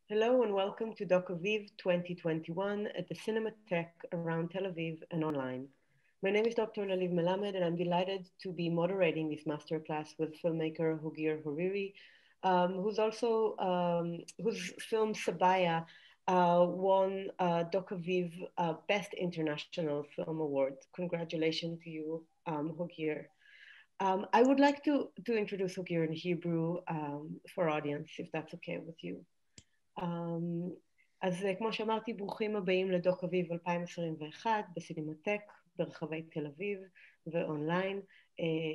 Hello and welcome to Doc Aviv 2021 at the Cinematheque around Tel Aviv and online. My name is Dr. Laliv Melamed and I'm delighted to be moderating this masterclass with filmmaker Hogir Hirori, whose film Sabaya won Doc Aviv Best International Film Award. Congratulations to you, Hogir. I would like to introduce Hogir in Hebrew for audience, if that's okay with you. אז כמו שאמרתי, ברוכים הבאים לדוק אביב 2021 בסינמטק ברחבי תל אביב ואונליין.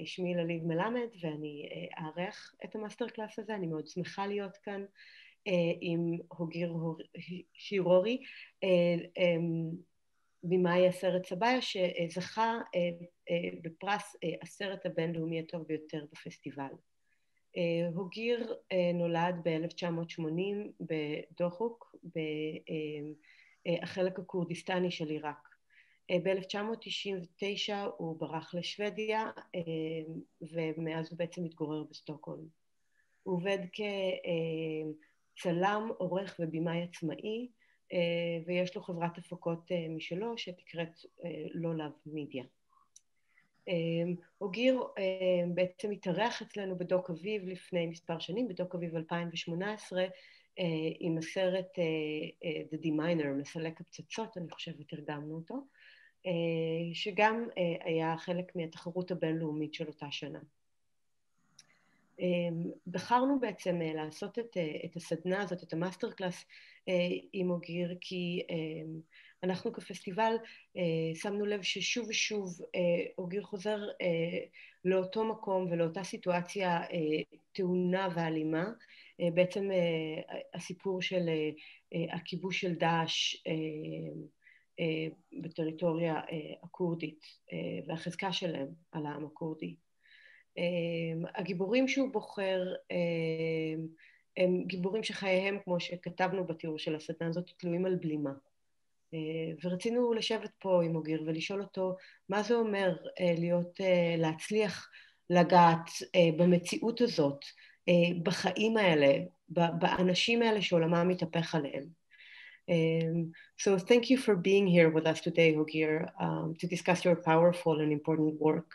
שמי לליב מלמד ואני אערך את המאסטר קלאס הזה. אני מאוד שמחה להיות כאן עם הוגיר הירורי, במאי הסרט סבאיה, שזכה בפרס הסרט הבינלאומי הטוב ביותר בפסטיבל. הוגיר נולד ב-1980 בדוחוק, בחלק הכורדיסטני של עיראק. ב-1999 הוא ברח לשוודיה, ומאז הוא בעצם מתגורר בסטוקהולם. הוא עובד כצלם, עורך ובימאי עצמאי, ויש לו חברת הפקות משלו שתקראת לולב מידיה. הוגיר בעצם התארח אצלנו בדוק אביב לפני מספר שנים, בדוק אביב 2018, עם הסרט The Deminer, מסלק הפצצות, אני חושבת תרגמנו אותו, שגם היה חלק מהתחרות הבינלאומית של אותה שנה. בחרנו בעצם לעשות את הסדנה הזאת, את המאסטר קלאס עם הוגיר, כי אנחנו כפסטיבל שמנו לב ששוב ושוב הוגיר חוזר לאותו מקום ולאותה סיטואציה תאונה ואלימה. בעצם הסיפור של הכיבוש של דאעש בטריטוריה הקורדית והחזקה שלהם על העם הקורדי. הגיבורים שהוא בוחר הם גיבורים שחייהם, כמו שכתבנו בתיאור של הסדנה הזאת, תלויים על בלימה. ורצינו לשבת פה עם הוגיר ולשאול אותו מה זה אומר להצליח לגעת במציאות הזאת, בחיים האלה, באנשים האלה שעולמם מתהפך עליהם. So thank you for being here with us today, Hogir, to discuss your powerful and important work.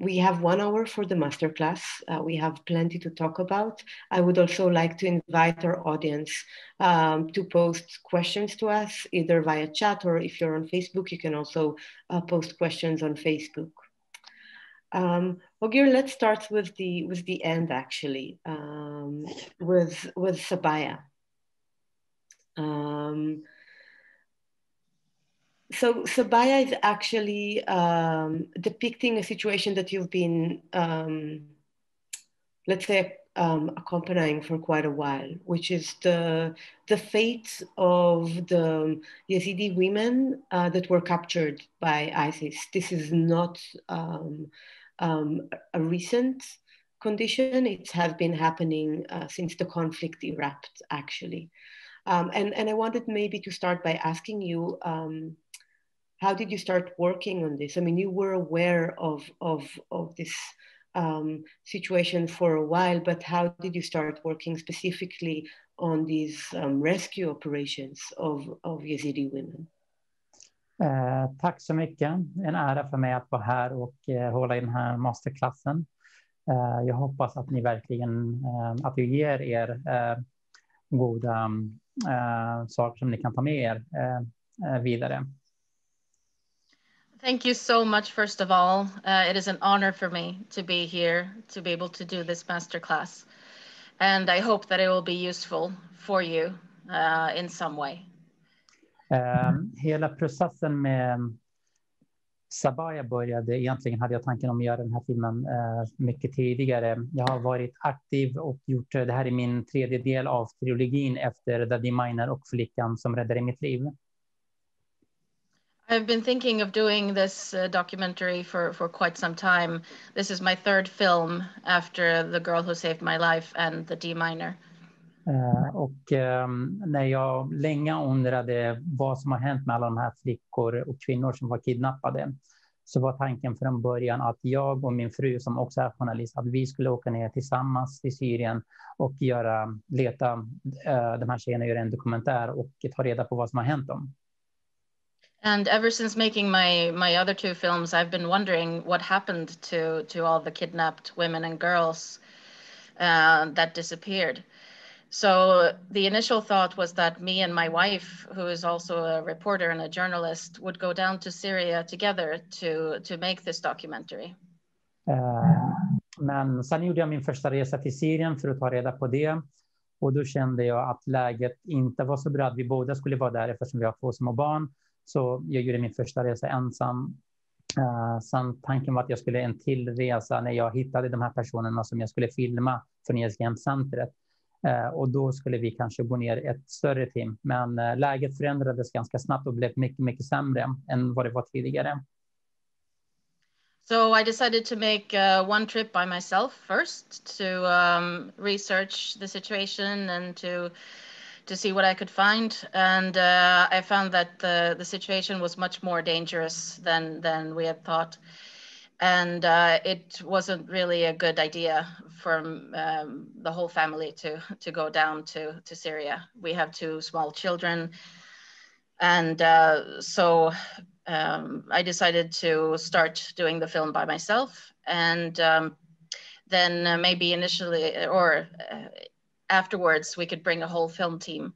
We have 1 hour for the masterclass. We have plenty to talk about. I would also like to invite our audience to post questions to us, either via chat or if you're on Facebook, you can also post questions on Facebook. Hogir, let's start with the end, actually, with Sabaya. So Sabaya is actually depicting a situation that you've been, let's say, accompanying for quite a while, which is the fate of the Yazidi women that were captured by ISIS. This is not a recent condition. It has been happening since the conflict erupted, actually. And I wanted maybe to start by asking you, how did you start working on this? I mean, you were aware of this situation for a while, but how did you start working specifically on these rescue operations of Yazidi women? Tack så mycket. En ära för mig att vara här och hålla i den här masterklassen. Jag hoppas att ni verkligen att vi ger er goda saker som ni kan ta med er vidare. Thank you so much, first of all. It is an honor for me to be here, to be able to do this masterclass. And I hope that it will be useful for you in some way. Hela processen med Sabaya började, egentligen hade jag tanken om att göra den här filmen mycket tidigare. Jag har varit aktiv och gjort det här i min 3:e del av trilogin efter The Deminer och Flickan som räddade mitt liv. I've been thinking of doing this documentary for quite some time. This is my 3rd film after The Girl Who Saved My Life and The Deminer. Och när jag länge undrade vad som har hänt med alla de här flickor och kvinnor som var kidnappade, så var tanken från början att jag och min fru som också är journalist, att vi skulle åka ner tillsammans till Syrien och leta de här tjejerna, göra en dokumentär och ta reda på vad som har hänt dem. And ever since making my other two films, I've been wondering what happened to all the kidnapped women and girls that disappeared. So the initial thought was that me and my wife, who is also a reporter and a journalist, would go down to Syria together to make this documentary. Men sen gjorde jag min första resa till Syrien för att ta reda på det. Och då kände jag att läget inte var så bra att vi båda skulle vara där eftersom vi har 2 små barn. Så jag gjorde min första resa ensam. Sen tanken var att jag skulle en till resa när jag hittade de här personerna som jag skulle filma för Nyhetscentret. Och då skulle vi kanske gå ner ett större team. Men läget förändrades ganska snabbt och blev mycket, mycket sämre än vad det var tidigare. So I decided to make one trip by myself first to research the situation and to see what I could find. And I found that the situation was much more dangerous than we had thought. And it wasn't really a good idea for the whole family to go down to Syria. We have 2 small children. And so I decided to start doing the film by myself. And then maybe initially or afterwards, we could bring a whole film team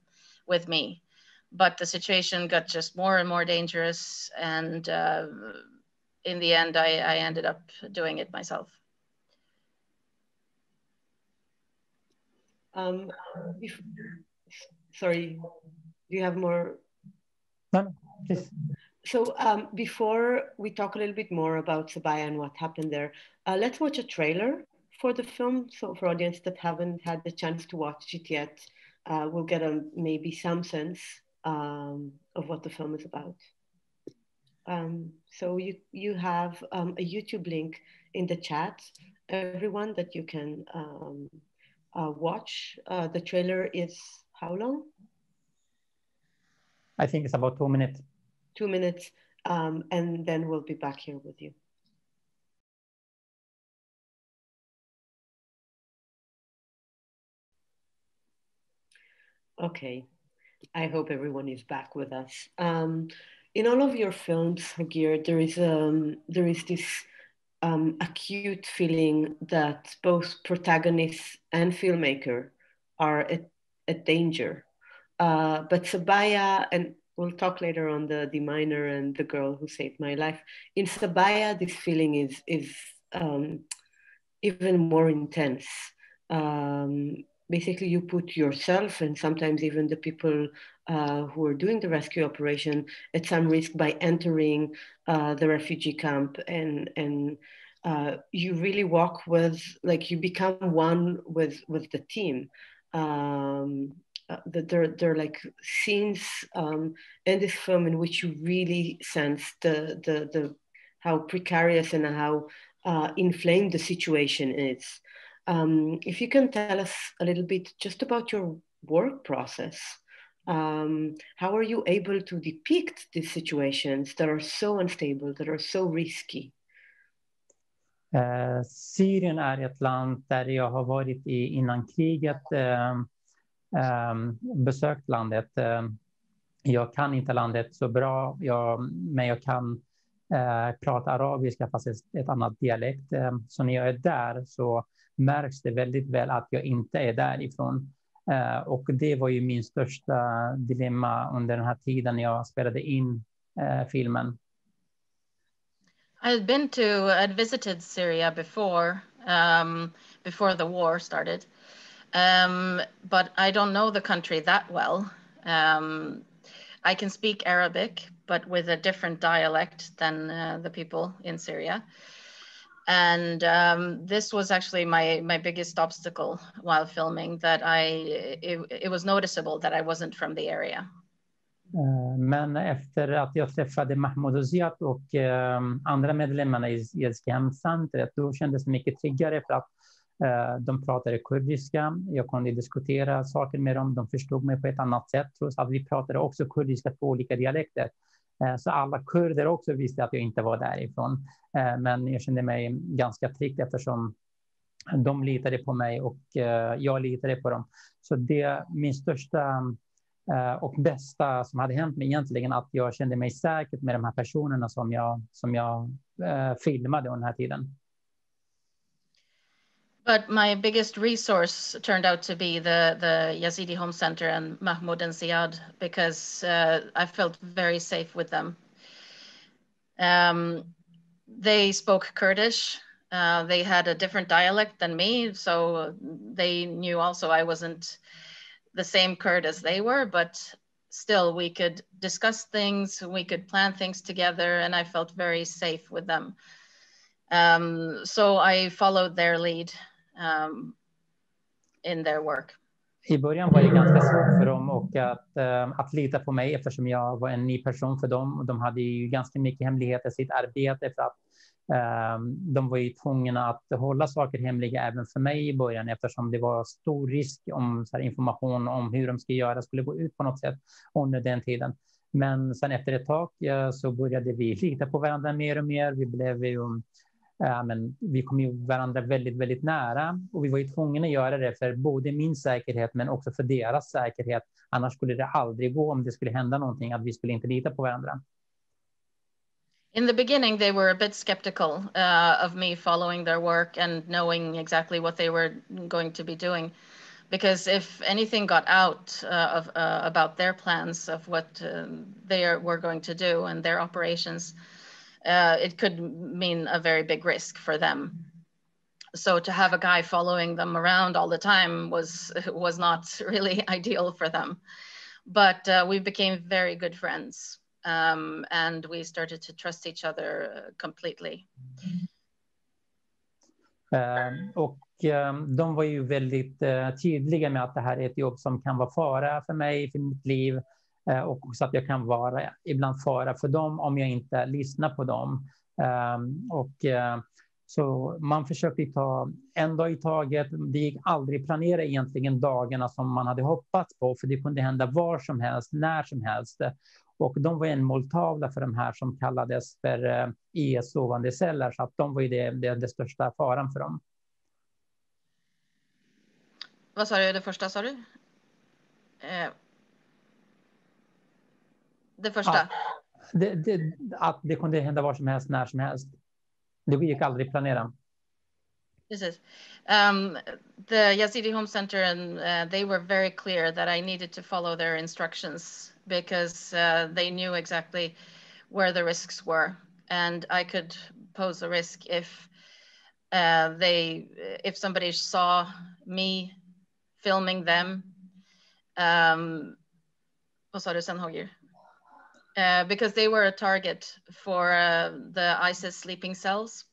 with me. But the situation got just more and more dangerous. And in the end, I ended up doing it myself. Sorry, do you have more? No, please. So before we talk a little bit more about Sabaya and what happened there, let's watch a trailer for the film. So for audience that haven't had the chance to watch it yet, we'll get maybe some sense of what the film is about. So you have a YouTube link in the chat, everyone, that you can watch. The trailer is how long? I think it's about 2 minutes. 2 minutes, and then we'll be back here with you. Okay, I hope everyone is back with us. In all of your films, Hogir, there is this acute feeling that both protagonists and filmmaker are at danger. But Sabaya, and we'll talk later on the miner and the girl who saved my life. In Sabaya, this feeling is even more intense. Basically, you put yourself and sometimes even the people who are doing the rescue operation at some risk by entering the refugee camp, and you really walk with, like, you become one with the team. There are like scenes in this film in which you really sense the how precarious and how inflamed the situation is. If you can tell us a little bit just about your work process, how are you able to depict these situations that are so unstable, that are so risky? Syrien är ett land där jag har varit i innan kriget, besökt landet. Jag kan inte landet så bra, men jag kan prata arabiska fast ett annat dialekt. Så när jag är där så märks det väldigt väl att jag inte är därifrån. Och det var ju min största dilemma under den här tiden jag spelade in filmen. I'd visited Syria before the war started, but I don't know the country that well. I can speak Arabic, but with a different dialect than the people in Syria. And this was actually my biggest obstacle while filming, that it was noticeable that I wasn't from the area. Men efter att jag träffade Mahmoud och Ziad och andra medlemmarna i Nyhetscentret, då kändes det mycket tryggare för att de pratade kurdiska. Jag kunde diskutera saker med dem. De förstod mig på ett annat sätt, trots att vi pratade också kurdiska på olika dialekter. Så alla kurder också visste att jag inte var därifrån. Men jag kände mig ganska trygg eftersom de litade på mig och jag litade på dem. Så det min största och bästa som hade hänt mig egentligen, att jag kände mig säker med de här personerna som jag filmade under den här tiden. But my biggest resource turned out to be the Yazidi Home Center and Mahmoud and Ziad, because I felt very safe with them. They spoke Kurdish. They had a different dialect than me, so they knew also I wasn't the same Kurd as they were, but still we could discuss things, we could plan things together, and I felt very safe with them. So I followed their lead in their work. I början var det ganska svårt för dem och att lita på mig eftersom jag var en ny person för dem. Och de hade ju ganska mycket hemligheter i sitt arbete för att de var ju tvungna att hålla saker hemliga även för mig i början eftersom det var stor risk om så här, information om hur de ska göra skulle gå ut på något sätt under den tiden. Men sen efter ett tag så började vi lita på varandra mer och mer. Vi blev ju vi kom ju varandra väldigt, väldigt nära och vi var ju tvungna att göra det för både min säkerhet men också för deras säkerhet. Annars skulle det aldrig gå om det skulle hända någonting att vi skulle inte lita på varandra. In the beginning, they were a bit skeptical of me following their work and knowing exactly what they were going to be doing. Because if anything got out about their plans of what they were going to do and their operations, it could mean a very big risk for them. So to have a guy following them around all the time was not really ideal for them. But we became very good friends. And we started to trust each other completely. De var ju väldigt tydliga med att det här är ett jobb som kan vara fara för mig, för mitt liv. Och också att jag kan vara ibland fara för dem om jag inte lyssnar på dem. Så man försökte ta en dag i taget. Det gick aldrig planera egentligen dagarna som man hade hoppats på. För det kunde hända var som helst, när som helst. Och de var en måltavla för de här som kallades för sovande celler. Så att de var ju det största faran för dem. Vad sa du? Det första sa du? Det första? Att det kunde hända var som helst, när som helst. Det gick aldrig planera. Precis. The Yazidi Home Center, and they were very clear that I needed to follow their instructions because they knew exactly where the risks were, and I could pose a risk if somebody saw me filming them. Vad sa du sen, Hogir? Because they were a target for the ISIS sleeping cells.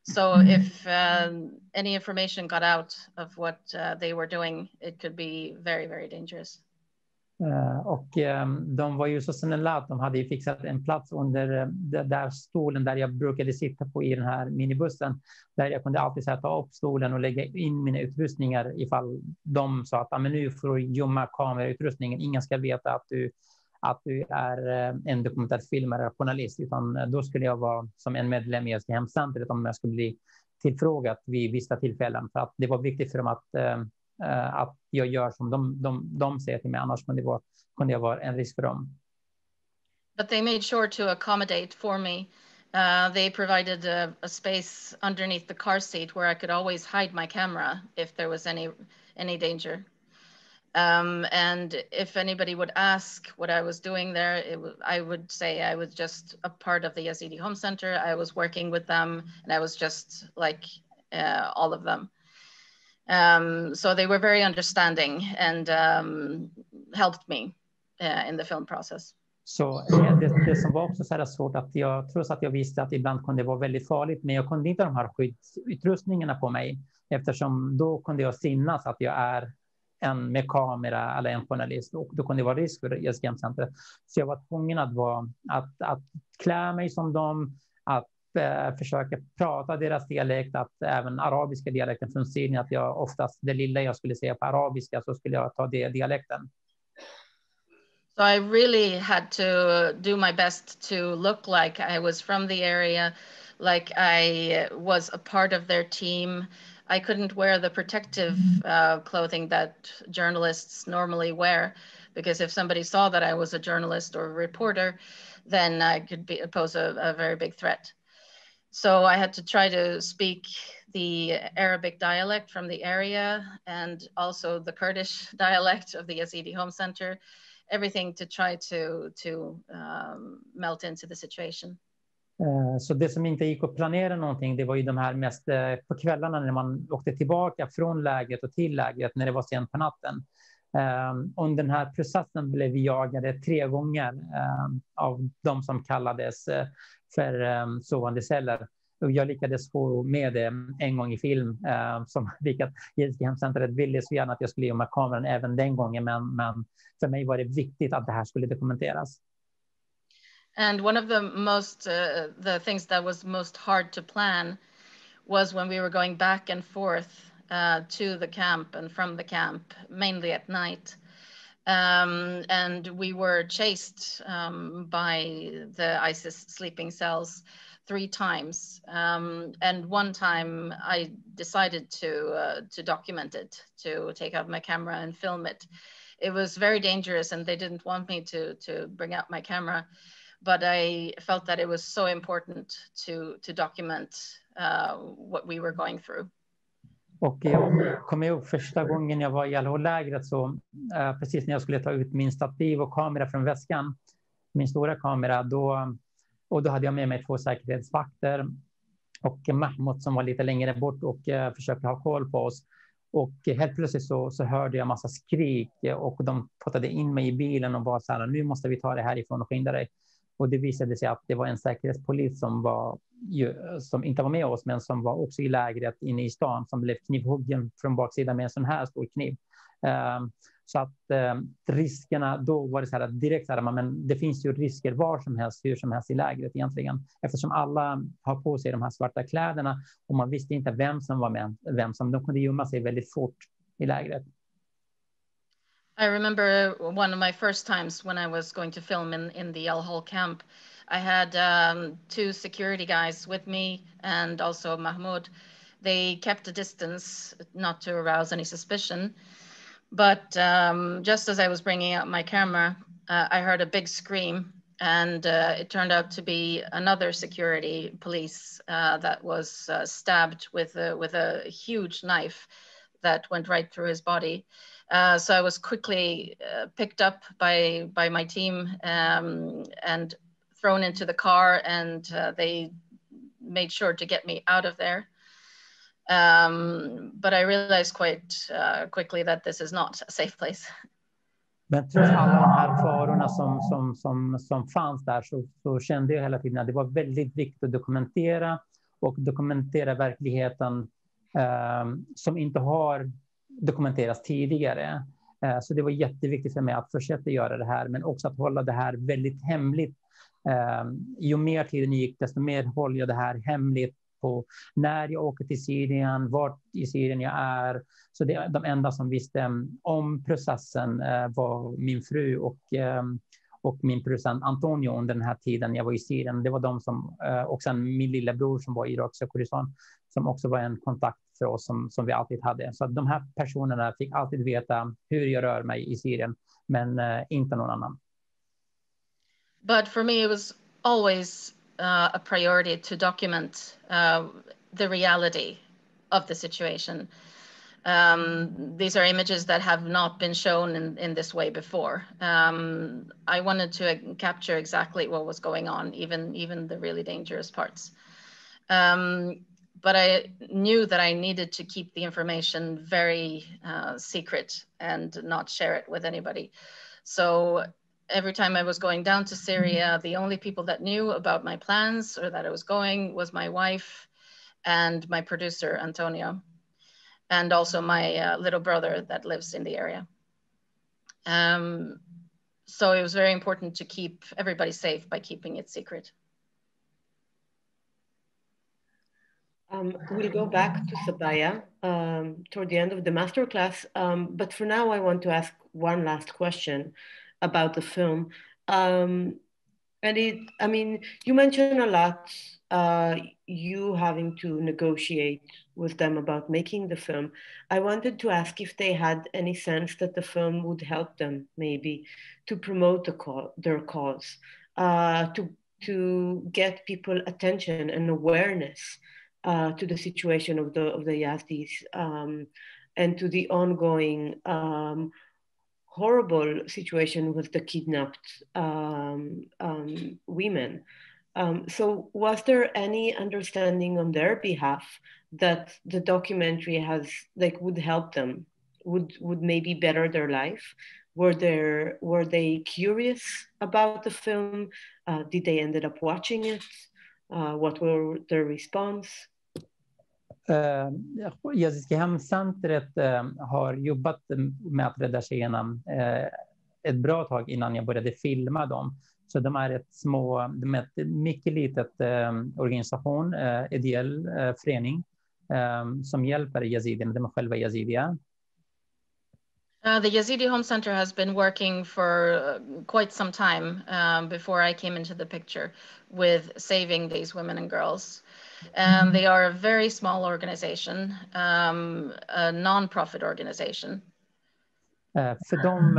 So if any information got out of what they were doing, it could be very, very dangerous. Och de var ju så snälla att de hade fixat en plats under där stolen där jag brukade sitta på i den här minibussen. Där jag kunde alltid sätta upp stolen och lägga in mina utrustningar ifall de sa att men nu får du gömma kamerautrustningen. Ingen ska veta att du är en dokumentärfilmare eller journalist, utan då skulle jag vara som en medlem i SDM samtidigt om jag skulle bli tillfrågad vid vissa tillfällen. För att det var viktigt för dem att jag gör som de säger till mig, annars kunde jag vara en risk för dem. But they made sure to accommodate for me. They provided a space underneath the car seat where I could always hide my camera if there was any danger. And if anybody would ask what I was doing there, I would say I was just a part of the Yazidi Home Center. I was working with them, and I was just like all of them. So they were very understanding and helped me in the film process. Så det som var också så här svårt, att trots att jag visste att ibland kunde det vara väldigt farligt, men jag kunde inte ha de här skyddsutrustningarna på mig, eftersom då kunde jag synas att jag är en med kamera eller en journalist, och då kunde det vara risk för SGM-centret. Så jag var tvungen att klä mig som dem, att försöka prata deras dialekt, att även arabiska dialekten från Syrien, att jag oftast det lilla jag skulle säga på arabiska så skulle jag ta det dialekten. So I really had to do my best to look like I was from the area, like I was a part of their team. I couldn't wear the protective clothing that journalists normally wear, because if somebody saw that I was a journalist or a reporter, then I could pose a very big threat. So I had to try to speak the Arabic dialect from the area and also the Kurdish dialect of the Yazidi Home Center, everything to try to melt into the situation. Så det som inte gick att planera någonting, det var ju de här mest på kvällarna när man åkte tillbaka från lägret och till lägret när det var sent på natten. Under den här processen blev vi jagade 3 gånger av de som kallades för sovande celler. Och jag lyckades få med det en gång i film, som vilket Hemcentret ville så gärna att jag skulle ge med kameran även den gången, men för mig var det viktigt att det här skulle dokumenteras. And one of the things that was most hard to plan was when we were going back and forth to the camp and from the camp, mainly at night. And we were chased by the ISIS sleeping cells 3 times. And one time I decided to document it, to take out my camera and film it. It was very dangerous and they didn't want me to bring out my camera. But I felt that it was so important to document what we were going through. Och jag kommer ihåg första gången jag var i Al-Hol-lägret, så precis när jag skulle ta ut min stativ och kamera från väskan, min stora kamera, då hade jag med mig 2 säkerhetsvakter och Mahmoud som var lite längre bort och försökte ha koll på oss. Och helt plötsligt så hörde jag massa skrik och de puttade in mig i bilen och var så här: nu måste vi ta det härifrån och skynda dig. Och det visade sig att det var en säkerhetspolis som inte var med oss, men som var också i lägret inne i stan, som blev knivhuggen från baksidan med en sån här stor kniv. Så att riskerna, då var det så här direkt så här, men det finns ju risker var som helst, hur som helst i lägret egentligen. Eftersom alla har på sig de här svarta kläderna och man visste inte vem som var med, de kunde gömma sig väldigt fort i lägret. I remember one of my first times when I was going to film in the Al-Hol camp. I had 2 security guys with me and also Mahmoud. They kept a distance not to arouse any suspicion. But just as I was bringing out my camera, I heard a big scream, and it turned out to be another security police that was stabbed with a huge knife that went right through his body. So I was quickly picked up by my team and thrown into the car, and they made sure to get me out of there. But I realized quite quickly that this is not a safe place. Men trots alla de här farorna som fanns där så kände jag hela tiden att det var väldigt viktigt att dokumentera verkligheten som inte har dokumenterats tidigare. Så det var jätteviktigt för mig att fortsätta göra det här, men också att hålla det här väldigt hemligt. Ju mer tiden gick, desto mer håller jag det här hemligt på när jag åker till Syrien, vart i Syrien jag är. Så det, de enda som visste om processen var min fru och min producent Antonio under den här tiden jag var i Syrien. Det var de som, och sen min lillebror som var i Irak och Kurdistan, som också var en kontakt för oss som vi alltid hade. Så att de här personerna fick alltid veta hur jag rör mig i Syrien, men inte någon annan. But for me it was always a priority to document the reality of the situation. These are images that have not been shown in this way before. I wanted to capture exactly what was going on, even the really dangerous parts. But I knew that I needed to keep the information very secret and not share it with anybody. So every time I was going down to Syria, the only people that knew about my plans or that I was going was my wife and my producer, Antonio, and also my little brother that lives in the area. So it was very important to keep everybody safe by keeping it secret. We'll go back to Sabaya toward the end of the masterclass, but for now I want to ask one last question. about the film. And I mean, you mentioned a lot, you having to negotiate with them about making the film. I wanted to ask if they had any sense that the film would help them maybe to promote their cause, to get people attention and awareness to the situation of the Yazidis, and to the ongoing horrible situation with the kidnapped women. So was there any understanding on their behalf that the documentary would help them, would maybe better their life? Were they curious about the film? Did they ended up watching it? What were their response? Yazidiska hemcentret har jobbat med att rädda tjejerna ett bra tag innan jag började filma dem. Så de är ett mycket litet organisation, ideell förening som hjälper yazidierna, de är själva yazidier. The Yazidi Home Center has been working for quite some time before I came into the picture with saving these women and girls. They are a very small organization, a non-profit organization. För dem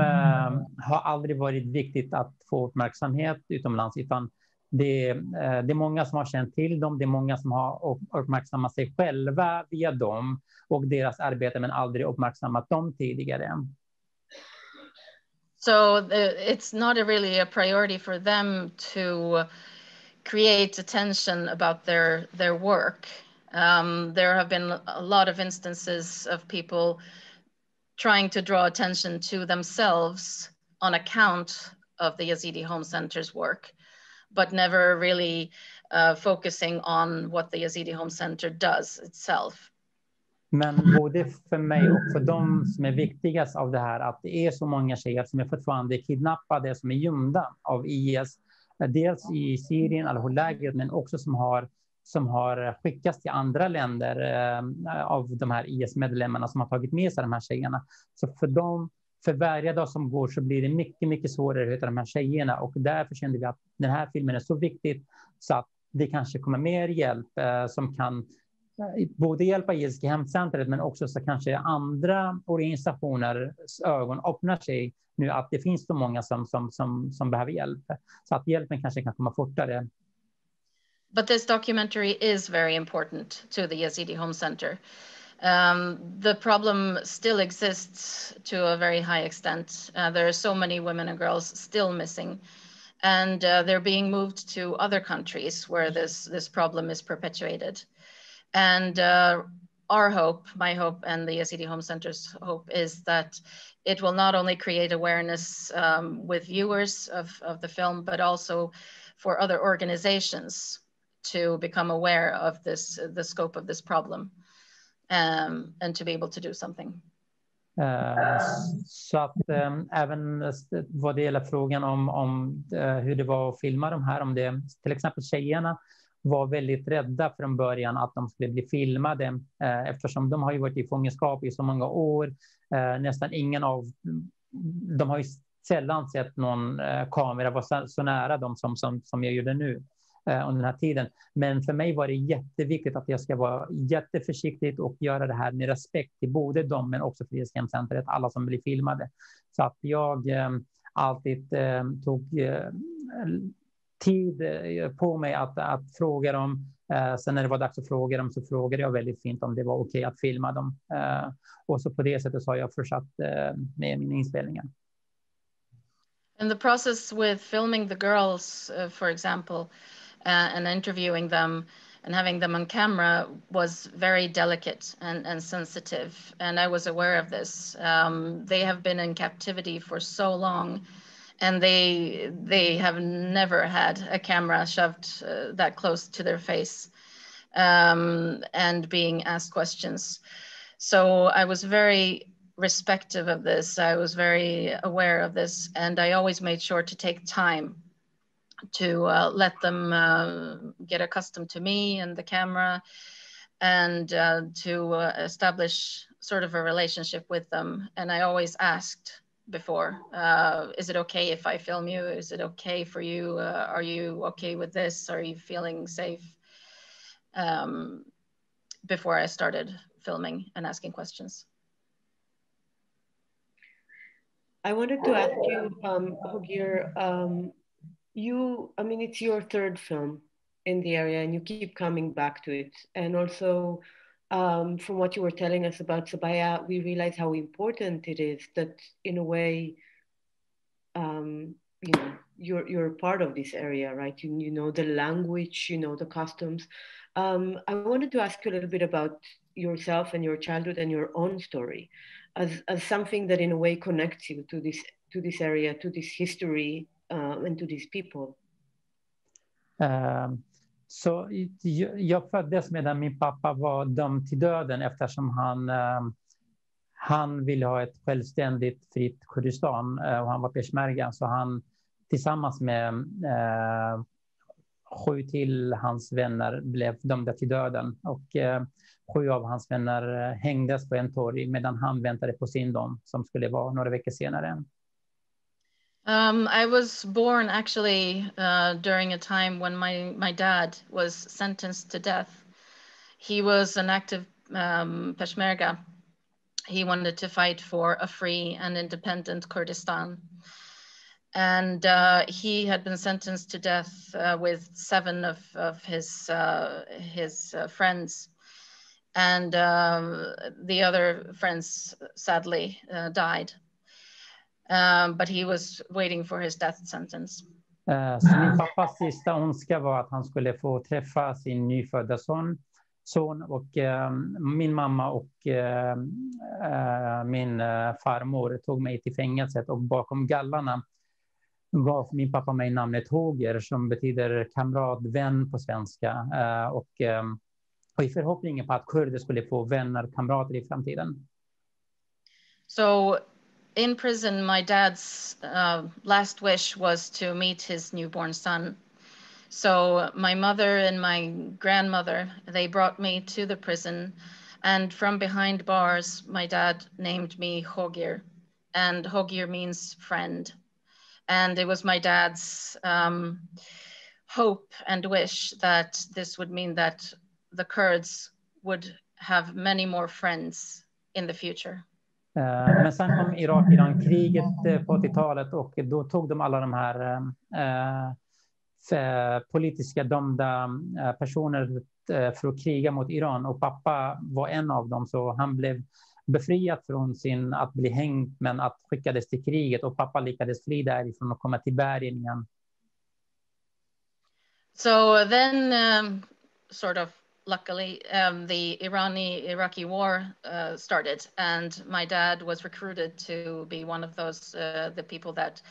har aldrig varit viktigt att få uppmärksamhet utomlands, utan det är många som har känt till dem, det är många som har uppmärksammat sig själva via dem och deras arbete, men aldrig uppmärksammat dem tidigare. So it's not really a priority for them to create attention about their work. There have been a lot of instances of people trying to draw attention to themselves on account of the Yazidi Home Center's work, but never really focusing on what the Yazidi Home Center does itself. Men både för mig och för dem som är viktigast av det här, att det är så många tjejer som är fortfarande kidnappade, som är gömda av IS, dels i Syrien, al-Hol-lägret, men också som har skickats till andra länder av de här IS-medlemmarna som har tagit med sig de här tjejerna. Så för dem, för varje dag som går, så blir det mycket, mycket svårare att hitta de här tjejerna, och därför kände vi att den här filmen är så viktig så att det kanske kommer mer hjälp som kan både hjälpa Yazidiska hemcentret, men också så kanske andra organisationers ögon öppnar sig nu att det finns så många som behöver hjälp, så att hjälpen kanske kan komma fortare. But this documentary is very important to the Yazidi Home Center. The problem still exists to a very high extent. There are so many women and girls still missing, and they're being moved to other countries where this problem is perpetuated. And our hope, my hope, and the Yazidi Home Center's hope is that it will not only create awareness with viewers of the film, but also for other organizations to become aware of the scope of this problem, and to be able to do something. Så att även vad det gäller frågan om hur det var att filma de här, om det till exempel tjejerna var väldigt rädda från början att de skulle bli filmade, eftersom de har ju varit i fångenskap i så många år. Nästan ingen av de har ju sällan sett någon kamera vara så nära dem som jag gjorde nu under den här tiden. Men för mig var det jätteviktigt att jag ska vara jätteförsiktig och göra det här med respekt till både dem, men också för Yazidiska hemcentret, alla som blir filmade. Så att jag alltid tog tid på mig att fråga dem. Sen när det var dags att fråga dem så frågade jag väldigt fint om det var okej att filma dem. Och så på det sättet så har jag fortsatt med mina inspelningar. In the process with filming the girls, for example, and interviewing them and having them on camera was very delicate and sensitive. And I was aware of this. They have been in captivity for so long, and they have never had a camera shoved that close to their face and being asked questions. So I was very respectful of this. I was very aware of this, and I always made sure to take time to let them get accustomed to me and the camera, and to establish sort of a relationship with them. And I always asked before. Is it okay if I film you? Is it okay for you? Are you okay with this? Are you feeling safe? Before I started filming and asking questions. I wanted to ask you, Hogir, I mean, it's your third film in the area and you keep coming back to it. And also, from what you were telling us about Sabaya, we realize how important it is that in a way, you know, you're part of this area, right? You know the language, you know the customs. I wanted to ask you a little bit about yourself and your childhood and your own story, as something that in a way connects you to this area, to this history, and to these people. Så jag föddes medan min pappa var dömd till döden eftersom han ville ha ett självständigt fritt Kurdistan och han var peshmerga, så han tillsammans med 7 till hans vänner blev dömda till döden och 7 av hans vänner hängdes på en torg medan han väntade på sin dom som skulle vara några veckor senare. I was born actually during a time when my dad was sentenced to death. He was an active Peshmerga. He wanted to fight for a free and independent Kurdistan. And he had been sentenced to death with 7 of his friends. And the other friends sadly died. But he was waiting for his death sentence. Så min pappas sista önskan var att han skulle få träffa sin nyfödda son och min mamma och min farmor tog mig till fängelset och bakom gallarna gav min pappa mig namnet Hogir som betyder kamrat, vän på svenska och i förhoppningen på att kurder skulle få vänner, kamrater i framtiden. So in prison, my dad's last wish was to meet his newborn son. So my mother and my grandmother, they brought me to the prison, and from behind bars, my dad named me Hogir, and Hogir means friend. And it was my dad's hope and wish that this would mean that the Kurds would have many more friends in the future. Men sen kom Irak-Iran-kriget på 80-talet och då tog de alla de här politiska dömda personer för att kriga mot Iran och pappa var en av dem, så han blev befriad från att bli hängd men att skickades till kriget och pappa lyckades fly därifrån och komma till bergen igen. So then sort of luckily the Iraqi war started and my dad was recruited to be one of those the people that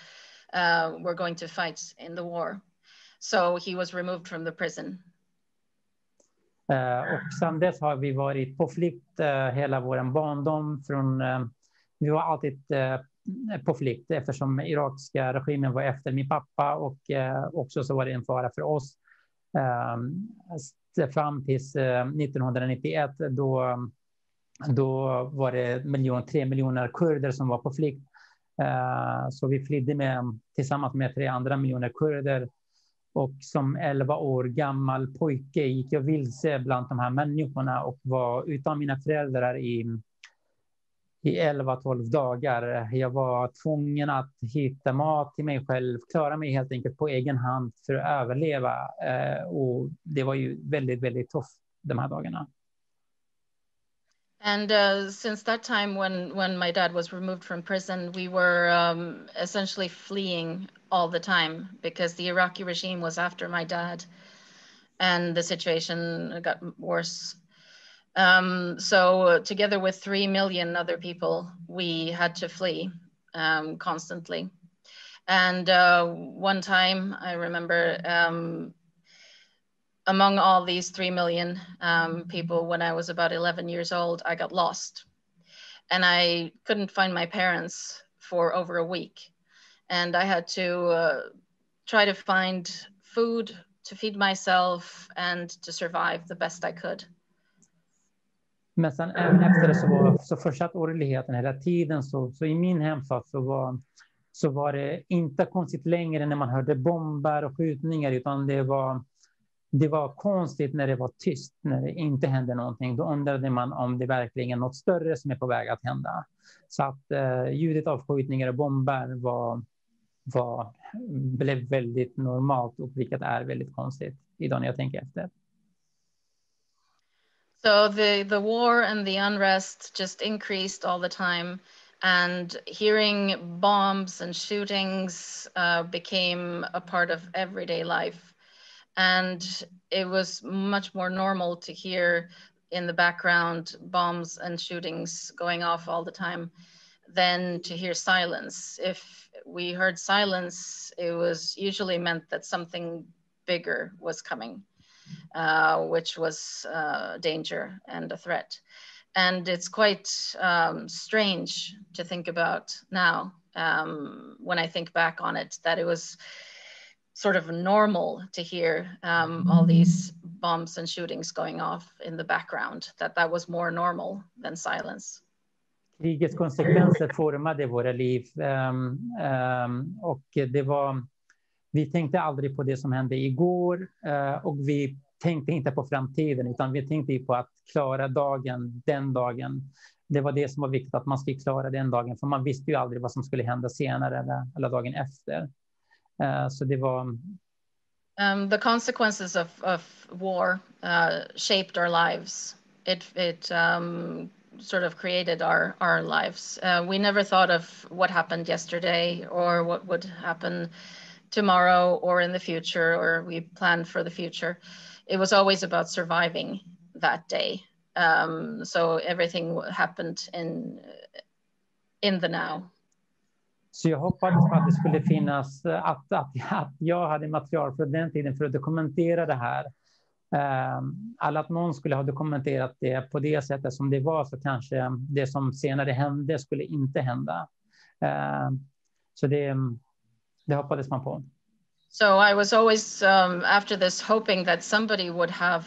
were going to fight in the war. So he was removed from the prison. Och sedan dess har vi varit på flykt hela vår barndom. Vi var alltid på flykt eftersom irakiska regimen var efter min pappa och också så var det en fara för oss. Fram till 1991 då var det 3 miljoner kurder som var på flykt. Så vi flydde tillsammans med 3 andra miljoner kurder. Och som 11 år gammal pojke gick jag vilse bland de här människorna och var utan mina föräldrar i 11-12 dagar. Jag var tvungen att hitta mat till mig själv, klara mig helt enkelt på egen hand för att överleva. Och det var ju väldigt, väldigt tufft de här dagarna. And since that time when my dad was removed from prison, we were essentially fleeing all the time because the Iraqi regime was after my dad and the situation got worse. So together with 3 million other people, we had to flee constantly. And one time I remember among all these 3 million people, when I was about 11 years old, I got lost. And I couldn't find my parents for over a week. And I had to try to find food to feed myself and to survive the best I could. Men sen även efter det så fortsatte oroligheterna hela tiden. Så i min hemstad så var det inte konstigt längre när man hörde bomber och skjutningar, utan det var konstigt när det var tyst, när det inte hände någonting. Då undrade man om det verkligen är något större som är på väg att hända. Så att ljudet av skjutningar och bomber blev väldigt normalt, och vilket är väldigt konstigt idag när jag tänker efter. So the war and the unrest just increased all the time, and hearing bombs and shootings became a part of everyday life. And it was much more normal to hear in the background bombs and shootings going off all the time than to hear silence. If we heard silence, it was usually meant that something bigger was coming, which was danger and a threat. And it's quite strange to think about now, when I think back on it, that it was sort of normal to hear all these bombs and shootings going off in the background, that was more normal than silence. Krigets konsekvenser formade våra liv, och vi tänkte aldrig på det som hände igår, och vi tänkte inte på framtiden, utan vi tänkte på att klara den dagen. Det var det som var viktigt, att man skulle klara den dagen, för man visste ju aldrig vad som skulle hända senare eller dagen efter. Så det var... The consequences of war shaped our lives. It sort of created our lives. We never thought of what happened yesterday or what would happen tomorrow or in the future, or we planned for the future. It was always about surviving that day. So everything happened in the now. Så jag hoppades på att det skulle finnas, att jag hade material för den tiden för att dokumentera det här. Eller att någon skulle ha dokumenterat det på det sättet som det var, så kanske det som senare hände skulle inte hända. Så det hoppades man på. So I was always after this hoping that somebody would have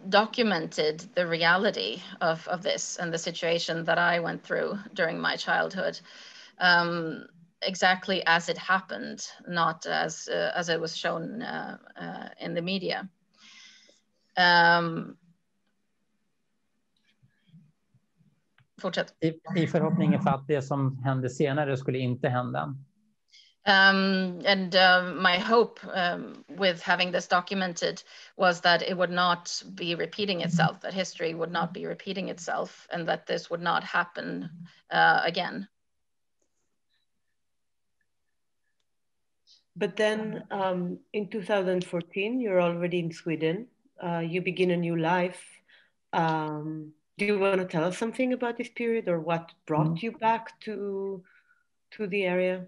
documented the reality of this and the situation that I went through during my childhood, exactly as it happened, not as it was shown in the media. Fortsätt. I förhoppningen för att det som hände senare skulle inte hända. And my hope with having this documented was that it would not be repeating itself, that history would not be repeating itself, and that this would not happen again. But then in 2014, you're already in Sweden. You begin a new life. Do you want to tell us something about this period, or what brought you back to the area?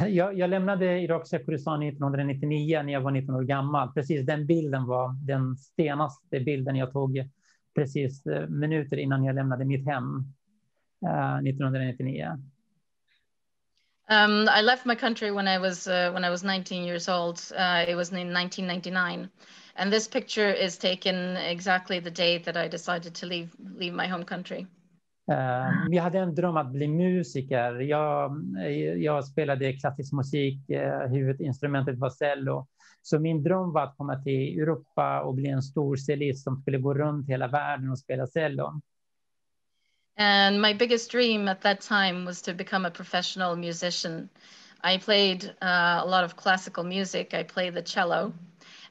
Jag lämnade irakiska Kurdistan 1999 när jag var 19 år gammal. Precis den bilden var den senaste bilden jag tog precis minuter innan jag lämnade mitt hem 1999. I left my country when I was 19 years old. It was in 1999, and this picture is taken exactly the day that I decided to leave my home country. Jag hade en dröm att bli musiker. Jag spelade klassisk musik, huvudinstrumentet var cello. Så min dröm var att komma till Europa och bli en stor cellist som skulle gå runt hela världen och spela cello. And my biggest dream at that time was to become a professional musician. I played a lot of classical music. I played the cello.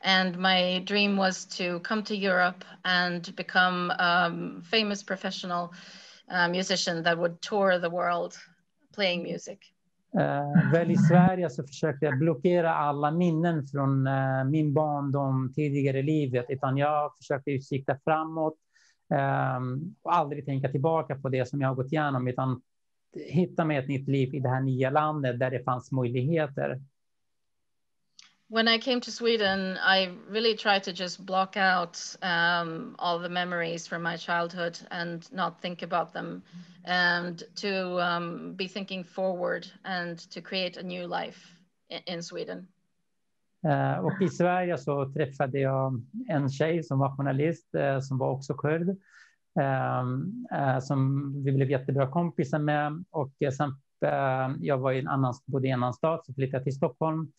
And my dream was to come to Europe and become a famous professional musician that would tour the world playing music. Väl i Sverige så försökte jag blockera alla minnen från min barndom tidigare i livet, utan jag försökte sikta framåt och aldrig tänka tillbaka på det som jag har gått igenom, utan hitta mig ett nytt liv i det här nya landet där det fanns möjligheter. When I came to Sweden, I really tried to just block out all the memories from my childhood and not think about them, and to be thinking forward and to create a new life in Sweden. Och i Sverige så träffade jag en tjej som var journalist, som var också kurd, som vi blev jättebra kompisar med. Och sen jag var bodde i en annan stad, så flyttade jag till Stockholm.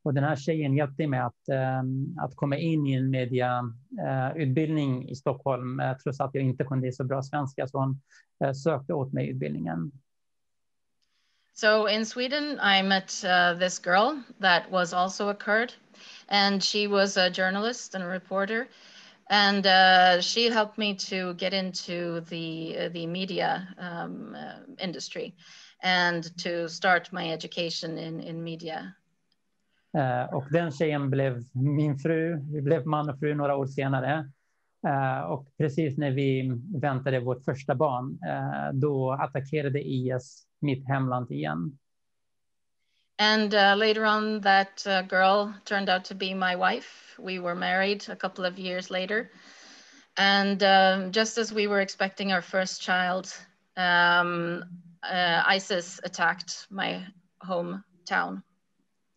Och den här tjejen hjälpte mig att komma in i en mediautbildning i Stockholm, trots att jag inte kunde så bra svenska, så hon sökte åt mig utbildningen. So in Sweden, I met this girl that was also a Kurd, and she was a journalist and a reporter, and she helped me to get into the media industry and to start my education in media. Och den tjejen blev min fru. Vi blev man och fru några år senare. Och precis när vi väntade vårt första barn, då attackerade IS mitt hemland igen. And later on, that girl turned out to be my wife. We were married a couple of years later. And just as we were expecting our first child, ISIS attacked my hometown.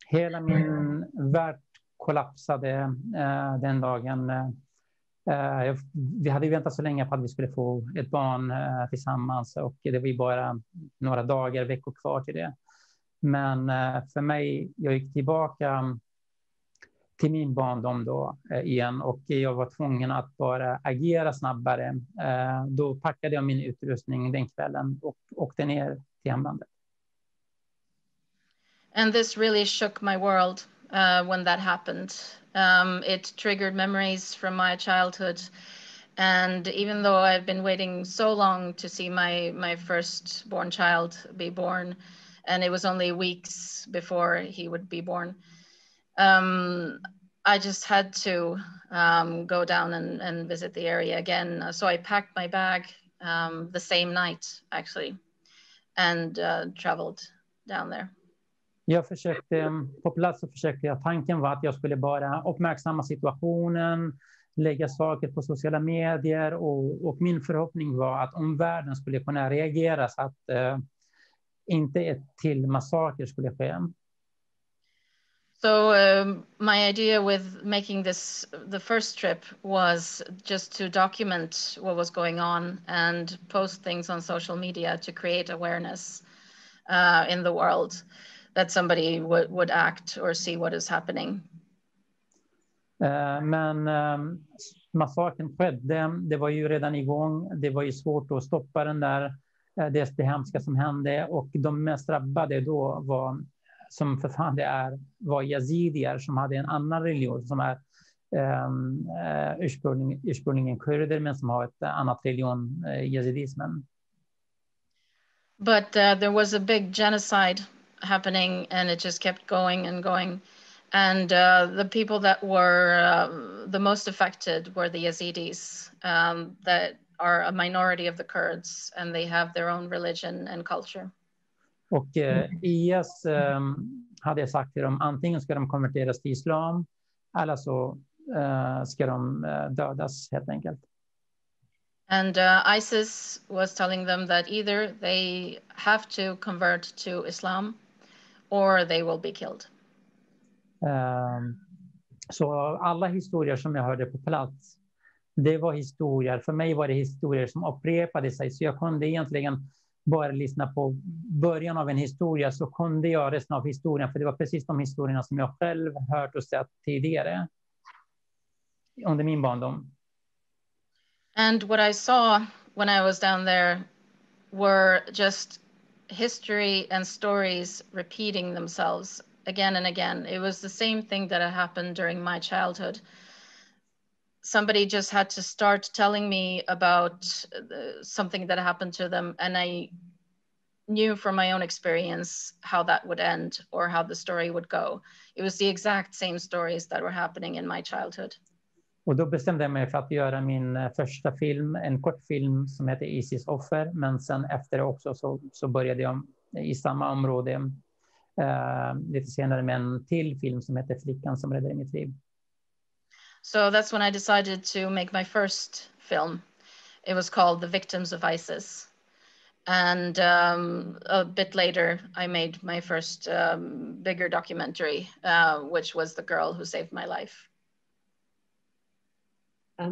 Hela min värld kollapsade den dagen. Vi hade väntat så länge på att vi skulle få ett barn tillsammans, och det var bara några dagar, veckor kvar till det. Men för mig, jag gick tillbaka till min barndom då igen, och jag var tvungen att bara agera snabbare. Då packade jag min utrustning den kvällen och åkte ner till hemlandet. And this really shook my world when that happened. It triggered memories from my childhood. And even though I've been waiting so long to see my firstborn child be born, and it was only weeks before he would be born, I just had to go down and visit the area again. So I packed my bag the same night, actually, and traveled down there. På plats så försökte jag, tanken var att jag skulle bara uppmärksamma situationen, lägga saker på sociala medier, och min förhoppning var att omvärlden skulle kunna reagera så att inte ett till massaker skulle ske. So my idea with making the first trip was just to document what was going on and post things on social media to create awareness in the world, that somebody would act or see what is happening. Men massakern skedde, det var ju redan igång, det var ju svårt att stoppa den där, det hemska som hände, och de mest drabbade då var, som för fan det är, var yazidier som hade en annan religion, som är ursprungligen kurder, men som har ett annat religion, yazidismen. But there was a big genocide happening, and it just kept going and going. And the people that were the most affected were the Yazidis, that are a minority of the Kurds, and they have their own religion and culture. Och IS hade sagt till dem, antingen ska de konverteras till islam, eller så ska de dödas helt enkelt. And ISIS was telling them that either they have to convert to Islam or they will be killed. Så alla historier som jag hörde på plats, det var historier, för mig var det historier som upprepade sig, så jag kunde egentligen bara lyssna på början av en historia, så kunde jag resten av historien, för det var precis de historierna som jag själv hört och sett tidigare under min barndom. And what I saw when I was down there were just history and stories repeating themselves again and again. It was the same thing that had happened during my childhood. Somebody just had to start telling me about something that happened to them, and I knew from my own experience how that would end or how the story would go. It was the exact same stories that were happening in my childhood. Och då bestämde jag mig för att göra min första film, en kortfilm som heter Isis offer, men sen efter också så började jag i samma område lite senare med en till film som heter Flickan som räddade mitt liv. So that's when I decided to make my first film. It was called The Victims of ISIS. And a bit later, I made my first bigger documentary, which was The Girl Who Saved My Life.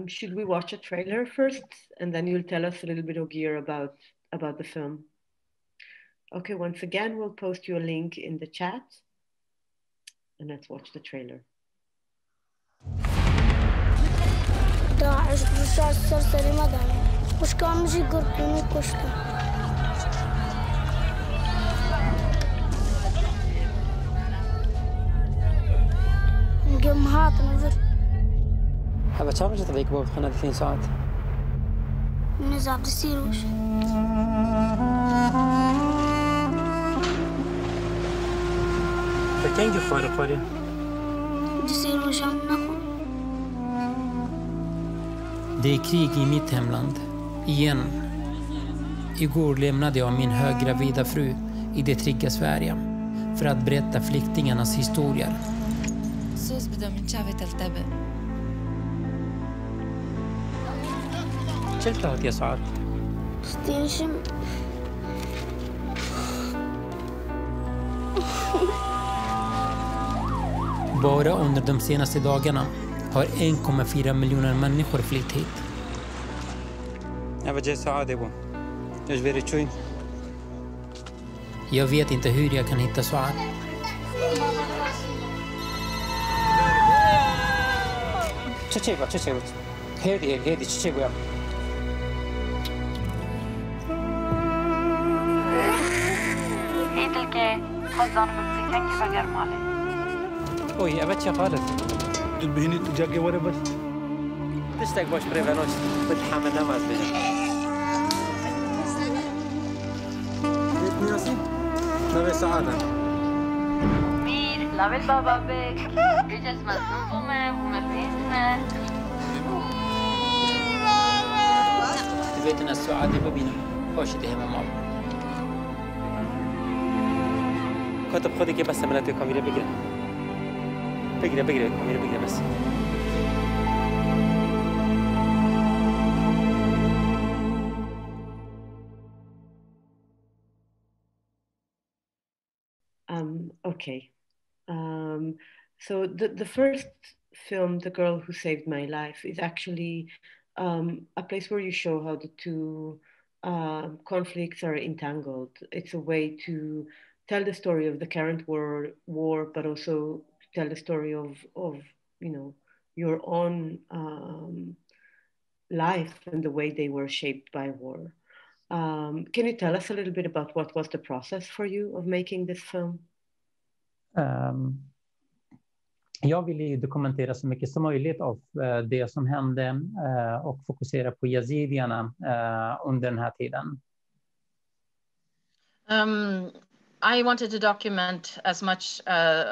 Should we watch a trailer first, and then you'll tell us a little bit, Hogir, about the film? Okay, once again, we'll post you a link in the chat, and let's watch the trailer. داعش رشاش سرسري مدني وش كان مجي قرقوني كشتا نقم هات نظر هذا كم جت ذيك بوب خنا 30 ساعات نزعب دسيروش فكان جفار قرية دسيروش عم نخو. Det är krig i mitt hemland. Igen. Igår lämnade jag min höggravida fru i det trygga Sverige för att berätta flyktingarnas historier. شلت هات يا سعاد ستيشم Bara under de senaste dagarna har 1,4 miljoner människor flytt hit. Jag var سعاد يا ابو ايش بيري تشوي Jag vet inte hur jag kan hitta Suad. تشيبا هيدي تشيبا اوي ابد شغاله البهني جاكي ورا بس تشتاق باش بريفانوش بتحمل نماز بجا ياسين نبي سعادة مير لابد بابا بك بيجس مزنون بومه بيزنه بيتنا السعادة ببينا خوشتي هما مام كتب خدي كي بس ملاتي كاميرا بقرا كاميرا بقرا بس Okay. So the first film, The Girl Who Saved My Life, is actually a place where you show how the two conflicts are entangled. It's a way to tell the story of the current war, but also tell the story of you know, your own life and the way they were shaped by war. Can you tell us a little bit about what was the process for you of making this film? Jag ville ju dokumentera så mycket som möjligt av det som hände och fokusera på yazidierna under den här tiden. I wanted to document as much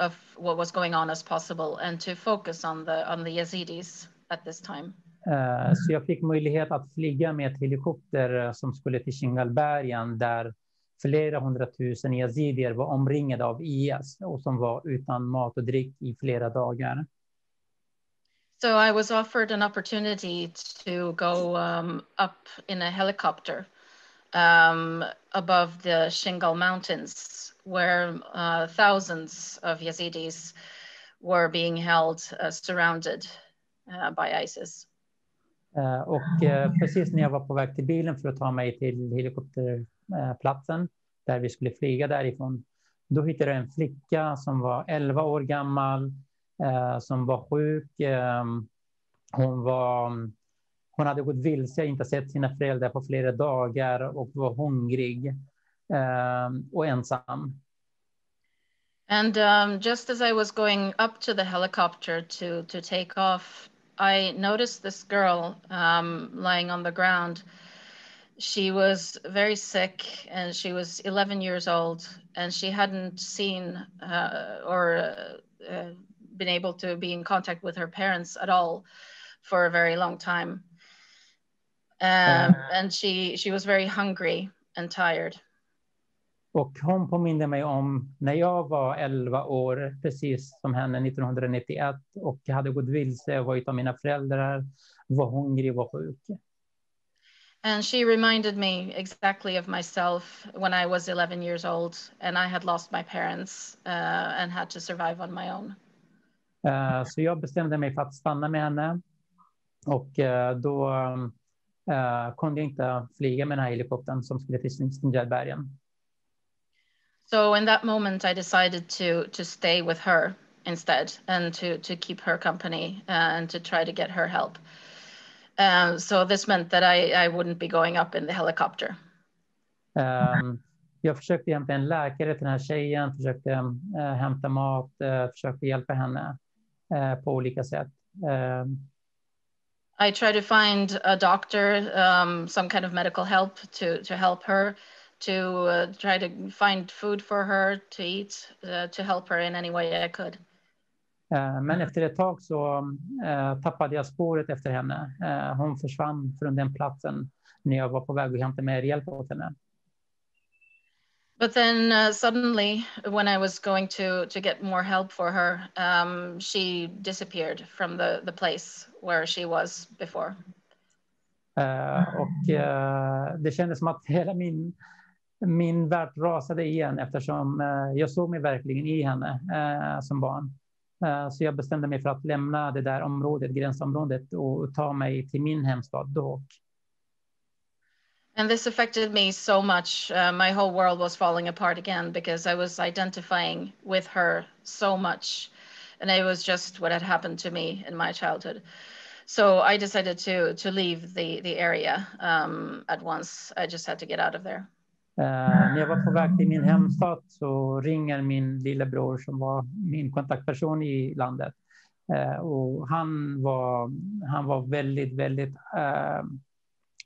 of what was going on as possible and to focus on the Yazidis at this time. Så jag fick möjlighet att flyga med ett helikopter som skulle till Shingalbergen där flera 100 000 yazidier var omringade av IS och som var utan mat och dryck i flera dagar. So I was offered an opportunity to go up in a helicopter above the Shingal Mountains, where thousands of Yazidis were being held surrounded by ISIS. Och precis när jag var på väg till bilen för att ta mig till helikopterplatsen där vi skulle flyga därifrån, då hittade jag en flicka som var 11 år gammal, som var sjuk. Hon hade gått vilse, inte sett sina föräldrar på flera dagar och var hungrig och ensam. And just as I was going up to the helicopter to take off, I noticed this girl lying on the ground. She was very sick and she was 11 years old and she hadn't seen or been able to be in contact with her parents at all for a very long time. And she was very hungry and tired. Och hon påminner mig om när jag var 11 år, precis som henne 1991, och jag hade gått vilse och var utan mina föräldrar, var hungrig och var sjuk. And she reminded me exactly of myself when I was 11 years old and I had lost my parents and had to survive on my own. Så jag bestämde mig för att stanna med henne. Och då kunde jag inte flyga med den här helikoptern som skulle till Sinjarbergen. So in that moment I decided to stay with her instead and to keep her company and to try to get her help. So this meant that I wouldn't be going up in the helicopter. Jag försökte hämta en läkare till den här tjejen, försökte hämta mat, försökte hjälpa henne på olika sätt. I tried to find a doctor, some kind of medical help to help her, to try to find food for her to eat, to help her in any way I could. Men efter ett tag så tappade jag spåret efter henne. Hon försvann från den platsen när jag var på väg att hämta mer hjälp åt henne. But then suddenly, when I was going to get more help for her, she disappeared from the place where she was before. Och det kändes som att hela min värld rasade igen eftersom jag såg mig verkligen i henne som barn. Så jag bestämde mig för att lämna det där området, gränsområdet, och ta mig till min hemstad Dohuk. And this affected me so much. My whole world was falling apart again because I was identifying with her so much. And it was just what had happened to me in my childhood. So I decided to leave the area at once. I just had to get out of there. När jag var på väg till min hemstad så ringer min lillebror som var min kontaktperson i landet. Och han var väldigt, väldigt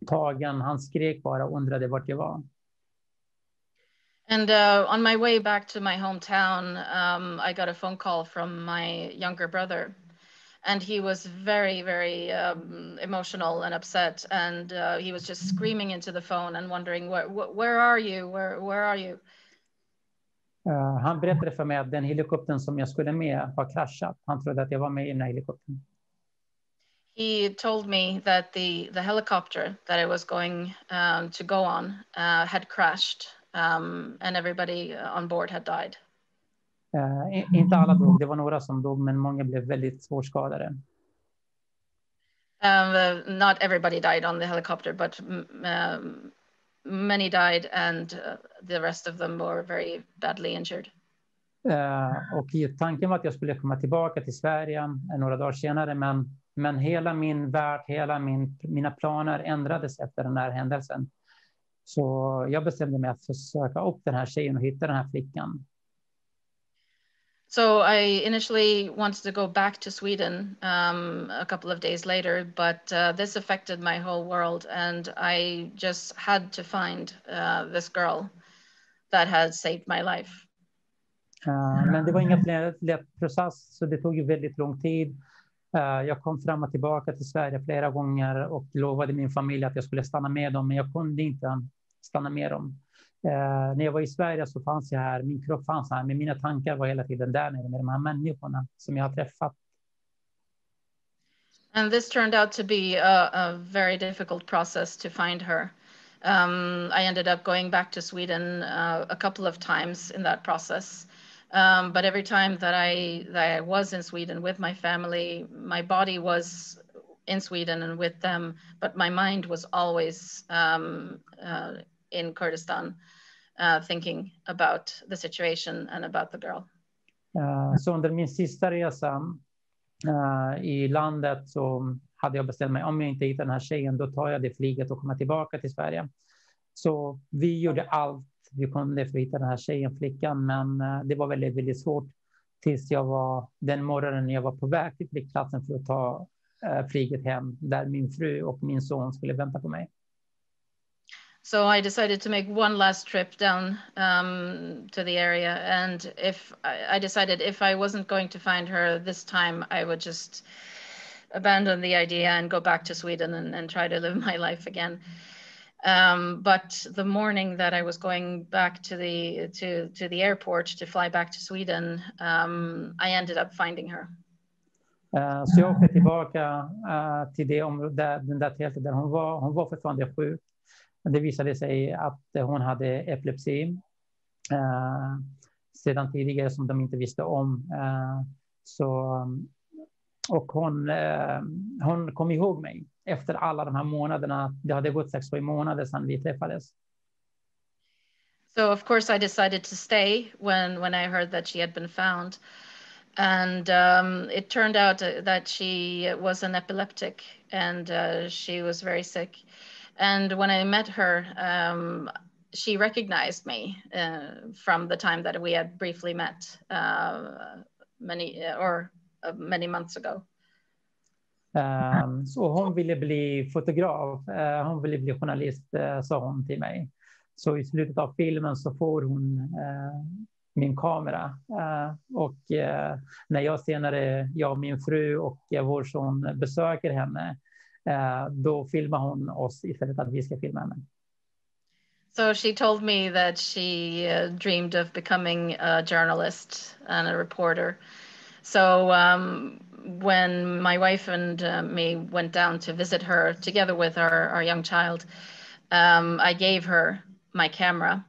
tagen. Han skrek bara och undrade vart jag var. And on my way back to my hometown, I got a phone call from my younger brother. And he was very, very emotional and upset. And he was just screaming into the phone and wondering, where are you? Where are you? Han berättade för mig att den helikoptern som jag skulle med har kraschat. Han trodde att jag var med i den här helikoptern. He told me that the helicopter that I was going to go on had crashed and everybody on board had died. Inte alla dog, det var några som dog, men många blev väldigt svårt skadade. Not everybody died on the helicopter, but many died and the rest of them were very badly injured. Och tanken var att jag skulle komma tillbaka till Sverige några dagar senare, men hela min värld, mina planer ändrades efter den här händelsen. Så jag bestämde mig att försöka upp den här tjejen och hitta den här flickan. So I initially wanted to go back to Sweden a couple of days later, but this affected my whole world and I just had to find this girl that had saved my life. Men det var ingen lätt process, så det tog ju väldigt lång tid. Jag kom fram och tillbaka till Sverige flera gånger och lovade min familj att jag skulle stanna med dem, men jag kunde inte stanna med dem. När jag var i Sverige så fanns jag här, min kropp fanns här, men mina tankar var hela tiden där nere med de här människorna som jag har träffat. And this turned out to be a very difficult process to find her. I ended up going back to Sweden a couple of times in that process. But every time that I was in Sweden with my family, my body was in Sweden and with them, but my mind was always in Kurdistan, thinking about the situation and about the girl. Så under min sista resa i landet så hade jag bestämt mig, om jag inte hittar den här tjejen, då tar jag det flyget och kommer tillbaka till Sverige. Så vi gjorde allt vi kunde för att hitta den här tjejen, flickan, men det var väldigt, väldigt svårt tills jag var den morgonen när jag var på väg till flygplatsen för att ta flyget hem, där min fru och min son skulle vänta på mig. So I decided to make one last trip down to the area, and I decided if I wasn't going to find her this time, I would just abandon the idea and go back to Sweden and try to live my life again. But the morning that I was going back to the airport to fly back to Sweden, I ended up finding her. Så jag åkte tillbaka till den där tältet där hon var. Hon var fortfarande sjuk. Det visade sig att hon hade epilepsi sedan tidigare som de inte visste om. Och hon kom ihåg mig efter alla de här månaderna. Det hade gått 6-7 månader sedan vi träffades. So of course I decided to stay when I heard that she had been found. And it turned out that she was an epileptic and she was very sick. And when I met her, she recognized me from the time that we had briefly met many months ago. Så hon ville bli fotograf, hon ville bli journalist, sa hon till mig. Så i slutet av filmen så får hon min kamera. Och när jag senare, jag och min fru och vår son besöker henne, då filmar hon oss istället att vi ska filma henne. So she told me that she dreamed of becoming a journalist and a reporter. So when my wife and me went down to visit her together with our young child, I gave her my camera,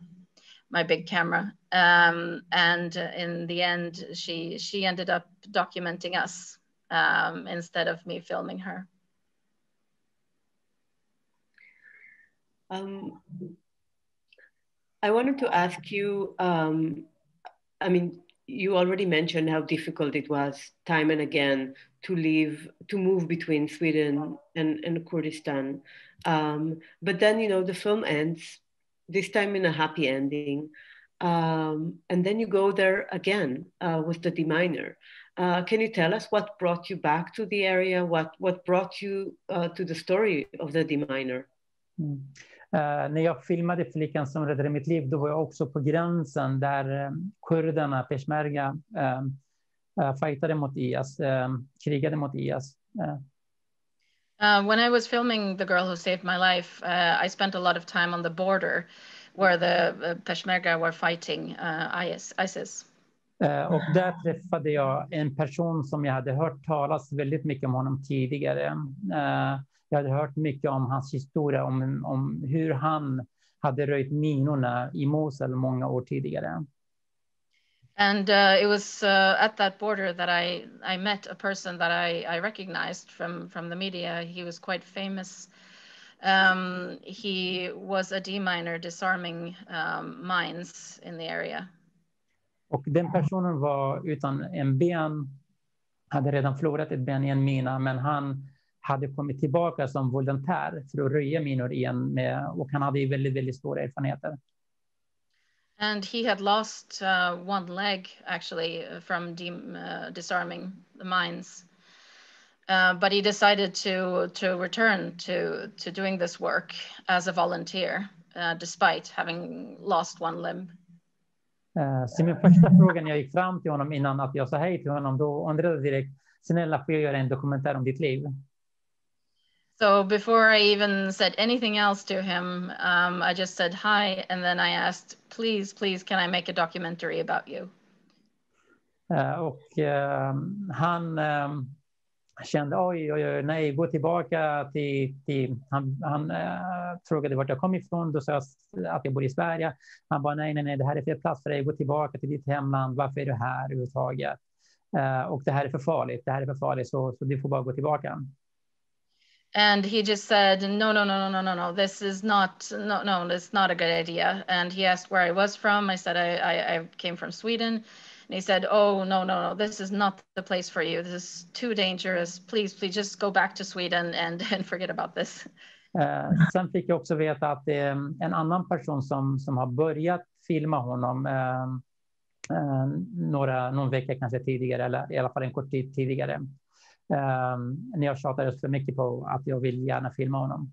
my big camera. And in the end, she ended up documenting us instead of me filming her. I wanted to ask you, I mean, you already mentioned how difficult it was time and again to move between Sweden and Kurdistan. But then, you know, the film ends, this time in a happy ending. And then you go there again with the deminer. Can you tell us what brought you back to the area? What brought you to the story of the deminer? När jag filmade Flickan som räddade mitt liv, då var jag också på gränsen där kurderna, peshmerga, fightade mot IS, krigade mot IS. When I was filming The Girl Who Saved My Life, I spent a lot of time on the border where the peshmerga were fighting ISIS. Och där träffade jag en person som jag hade hört talas väldigt mycket om honom tidigare. Jag hade hört mycket om hans historia, om hur han hade röjt minorna i Mosul många år tidigare. And it was at that border that I met a person that I recognized from the media. He was quite famous. He was a deminer disarming mines in the area. Och den personen var utan en ben, hade redan förlorat ett ben i en mina, men han hade kommit tillbaka som volontär för att röja minor igen, och han hade väldigt, väldigt stora erfarenheter. And he had lost one leg actually from disarming the mines. But he decided to return to doing this work as a volunteer, despite having lost one limb. Så min första fråga när jag gick fram till honom innan att jag sa hej till honom, då undrade direkt, snälla får jag göra en dokumentär om ditt liv? So before I even said anything else to him, I just said hi, and then I asked, please, can I make a documentary about you? Och han kände, oj, nej, gå tillbaka till han frågade vart jag kom ifrån. Då sa jag att jag bor i Sverige. Han bara, nej, det här är fel plats för dig. Gå tillbaka till ditt hemland. Varför är du här överhuvudtaget? Och det här är för farligt. Så du får bara gå tillbaka. And he just said, no, this is not, no, it's not a good idea. And he asked where I was from. I said, I came from Sweden. And he said, oh, no, this is not the place for you. This is too dangerous. Please just go back to Sweden and forget about this. Sen fick jag också veta att en annan person som har börjat filma honom någon vecka kanske tidigare, eller i alla fall en kort tid tidigare. När jag tjatade för mycket på att jag vill gärna filma honom.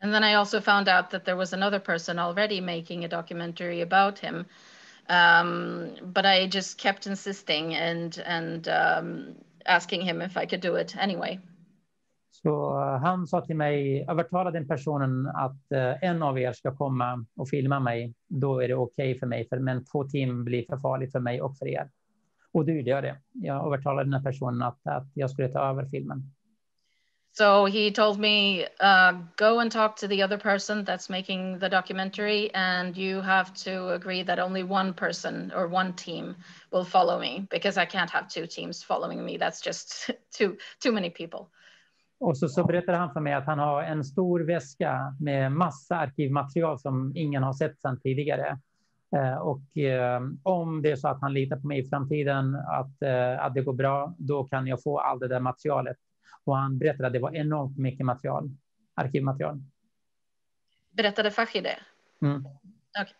And then I also found out that there was another person already making a documentary about him. But I just kept insisting and asking him if I could do it anyway. Så han sa till mig, övertala den personen att en av er ska komma och filma mig. Då är det okej för mig, men 2 timmar blir för farligt för mig och för er. Och då gjorde jag det. Jag övertalade den här personen att jag skulle ta över filmen. So he told me, go and talk to the other person that's making the documentary, and you have to agree that only one person or one team will follow me, because I can't have two teams following me. That's just too many people. Och så berättade han för mig att han har en stor väska med massa arkivmaterial som ingen har sett sedan tidigare. Och om det är så att han litar på mig i framtiden, att det går bra, då kan jag få allt det där materialet. Och han berättade att det var enormt mycket arkivmaterial. Berättade Hogir det? Mm. Okay.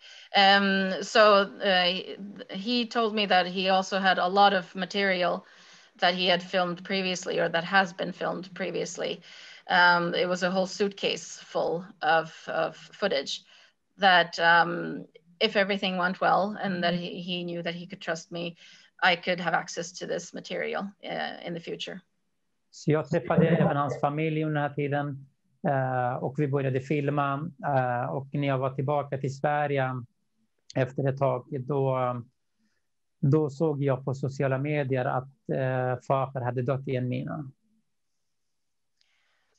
He told me that he also had a lot of material that he had filmed previously, or that has been filmed previously. It was a whole suitcase full of footage that if everything went well and that he knew that he could trust me, I could have access to this material in the future. Så jag träffade även hans familj under den här tiden och vi började filma. Och när jag var tillbaka till Sverige efter ett tag, då såg jag på sociala medier att Hogir hade dött i en mina.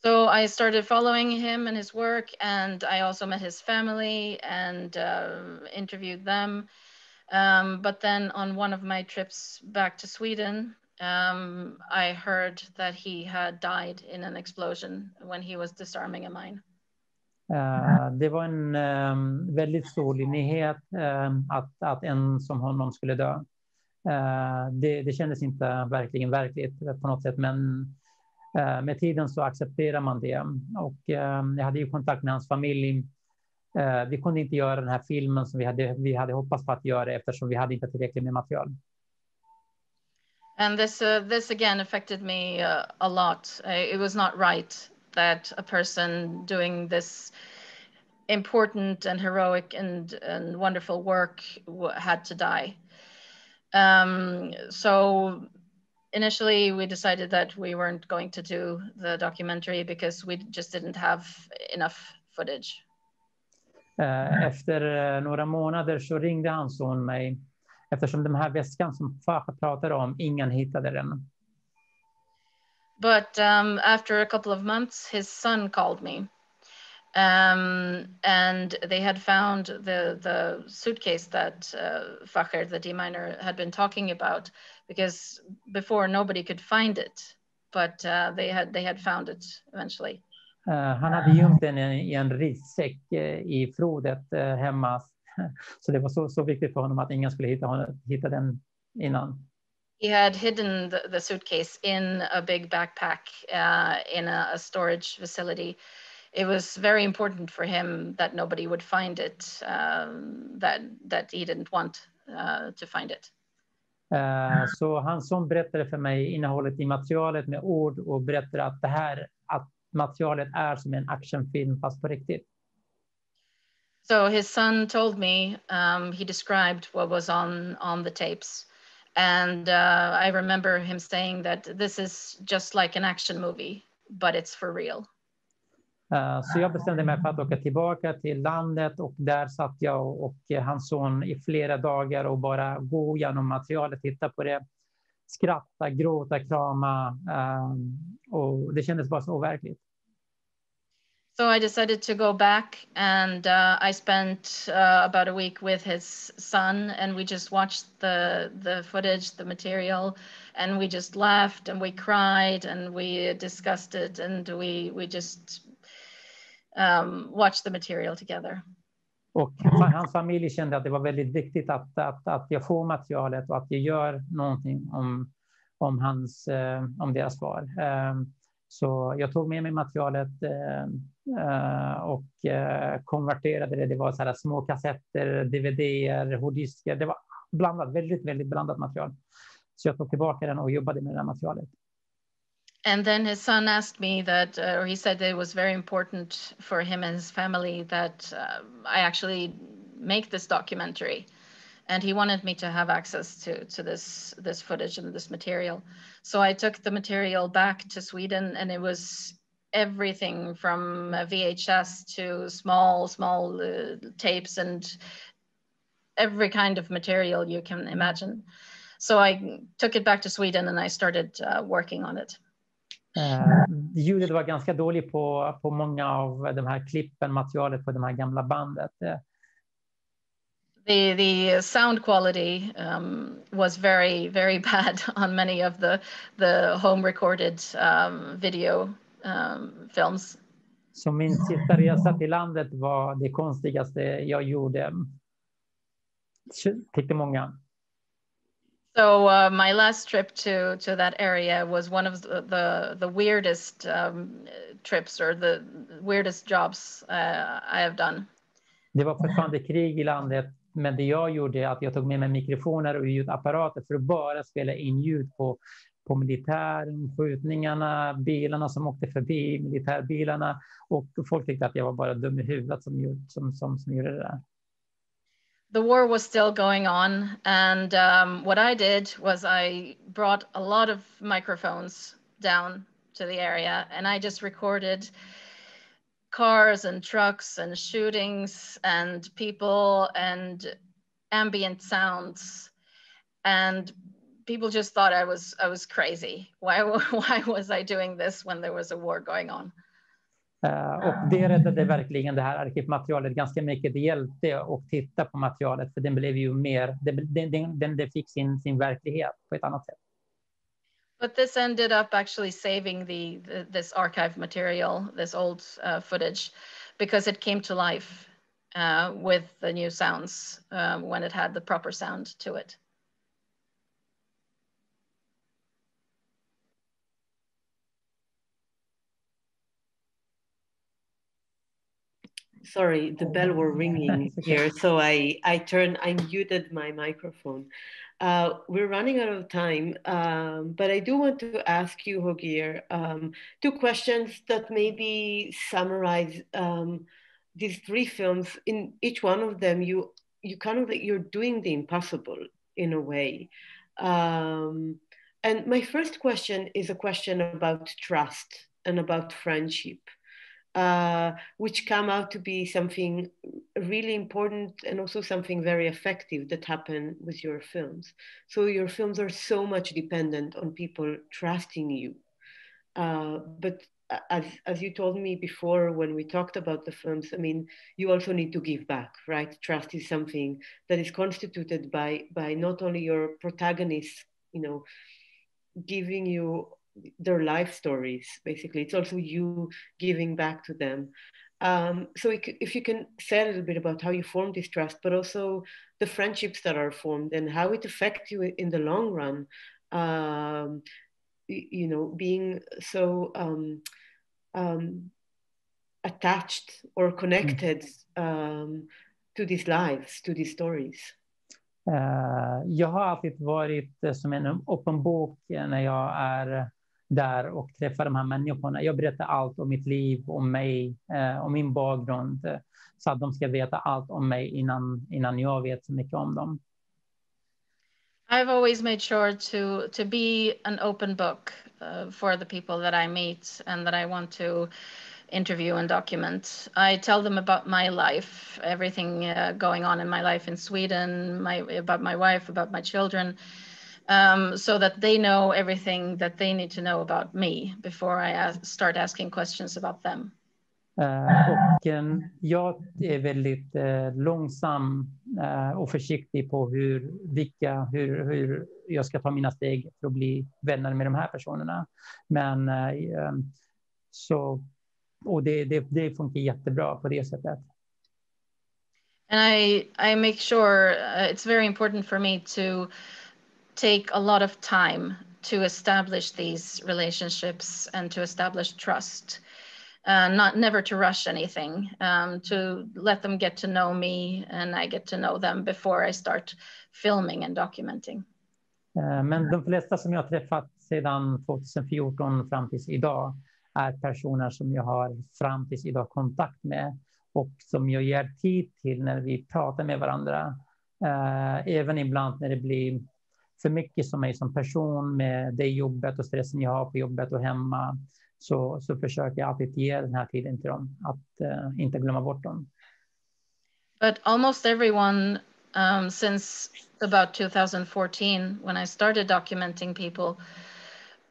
So I started following him and his work, and I also met his family and interviewed them. But then on one of my trips back to Sweden, I heard that he had died in an explosion when he was disarming a mine. Det var en väldigt stor nyhet att en som honom skulle dö. Det kändes inte verkligen verkligt på något sätt, men med tiden så accepterar man det. Och jag hade ju kontakt med hans familj. Vi kunde inte göra den här filmen som vi hade hoppats på att göra, eftersom vi hade inte tillräckligt med material. And this again affected me a lot. It was not right that a person doing this important and heroic and wonderful work had to die. So initially we decided that we weren't going to do the documentary because we just didn't have enough footage. Efter några månader så ringde hans son mig, eftersom den här väskan som Hogir pratade om, ingen hittade den. But after a couple of months, his son called me, and they had found the suitcase that Hogir, the deminer, had been talking about, because before nobody could find it, but they had found it eventually. Han hade gömt den i en rissäck i förrådet hemma. Så det var så viktigt för honom att ingen skulle hitta den innan. He had hidden the suitcase in a big backpack in a storage facility. It was very important for him that nobody would find it, that he didn't want to find it. Så hans son berättade för mig innehållet i materialet med ord och berättade att materialet är som en actionfilm fast på riktigt. So his son told me, he described what was on the tapes. And I remember him saying that this is just like an action movie, but it's for real. Så jag bestämde mig för att åka tillbaka till landet, och där satt jag och hans son i flera dagar och bara gå igenom materialet, titta på det, skratta, gråta, krama, och det kändes bara så overkligt. So I decided to go back, and I spent about a week with his son, and we just watched the footage, the material, and we just laughed and we cried and we discussed it, and we just watched the material together. Och hans familj kände att det var väldigt viktigt att jag får materialet och att jag gör någonting om deras svar. Så jag tog med mig materialet och konverterade det. Det var så här små kassetter, DVD:er, hårddiskar. Det var blandat, väldigt, väldigt blandat material. Så jag tog tillbaka den och jobbade med det här materialet. And then his son asked me that, or he said that it was very important for him and his family that I actually make this documentary. And he wanted me to have access to this footage and this material. So I took the material back to Sweden, and it was everything from VHS to small tapes and every kind of material you can imagine. So I took it back to Sweden and I started working on it. Ljudet var ganska dåligt på många av de här klippen, materialet på de här gamla bandet. The sound quality was very, very bad on many of the home recorded video films. Så min sista resa till landet var det konstigaste jag gjorde, tyckte många. So my last trip to that area was one of the weirdest trips or the weirdest jobs I have done. Det var fortfarande krig i landet, men det jag gjorde att jag tog med mig mikrofoner och ljudapparater för att bara spela in ljud på militären, skjutningarna, bilarna som åkte förbi, militärbilarna, och folk tyckte att jag var bara dum i huvudet som gjorde det där. The war was still going on, and what I did was I brought a lot of microphones down to the area, and I just recorded cars and trucks and shootings and people and ambient sounds, and people just thought I was crazy. Why was I doing this when there was a war going on? Och det räddade verkligen det här arkivmaterialet ganska mycket. Det hjälpte att titta på materialet, för den blev ju mer, den fick sin verklighet på ett annat sätt. But this ended up actually saving this archive material, this old footage, because it came to life with the new sounds when it had the proper sound to it. Sorry, the bell were ringing here, so I muted my microphone. We're running out of time, but I do want to ask you, Hogir, 2 questions that maybe summarize these 3 films. In each one of them, you kind of like you're doing the impossible in a way. And my first question is a question about trust and about friendship. Which come out to be something really important and also something very effective that happened with your films. So your films are so much dependent on people trusting you. But as you told me before when we talked about the films, I mean, you also need to give back, right? Trust is something that is constituted by not only your protagonists, you know, giving you their life stories, basically. It's also you giving back to them. So if you can say a little bit about how you formed this trust, but also the friendships that are formed and how it affects you in the long run, you know, being so attached or connected to these lives, to these stories. Jag har alltid varit som en öppen bok när jag är där och träffar de här människorna. Jag berättar allt om mitt liv, om mig, om min bakgrund, så att de ska veta allt om mig innan jag vet så mycket om dem. I've always made sure to be an open book for the people that I meet and that I want to interview and document. I tell them about my life, everything going on in my life in Sweden, about my wife, about my children, so that they know everything that they need to know about me before I start asking questions about them. Och jag är väldigt långsam och försiktig på hur jag ska ta mina steg för att bli vänner med de här personerna. Men och det funkar jättebra på det sättet. And I make sure it's very important for me to take a lot of time to establish these relationships and to establish trust. Never to rush anything, to let them get to know me and I get to know them before I start filming and documenting. Men de flesta som jag har träffat sedan 2014 fram tills idag är personer som jag har fram tills idag kontakt med och som jag ger tid till när vi pratar med varandra. Även ibland när det blir för mycket som mig som person med det jobbet och stressen jag har på jobbet och hemma, så försöker jag alltid ge den här tiden till dem, att inte glömma bort dem. But almost everyone since about 2014, when I started documenting people.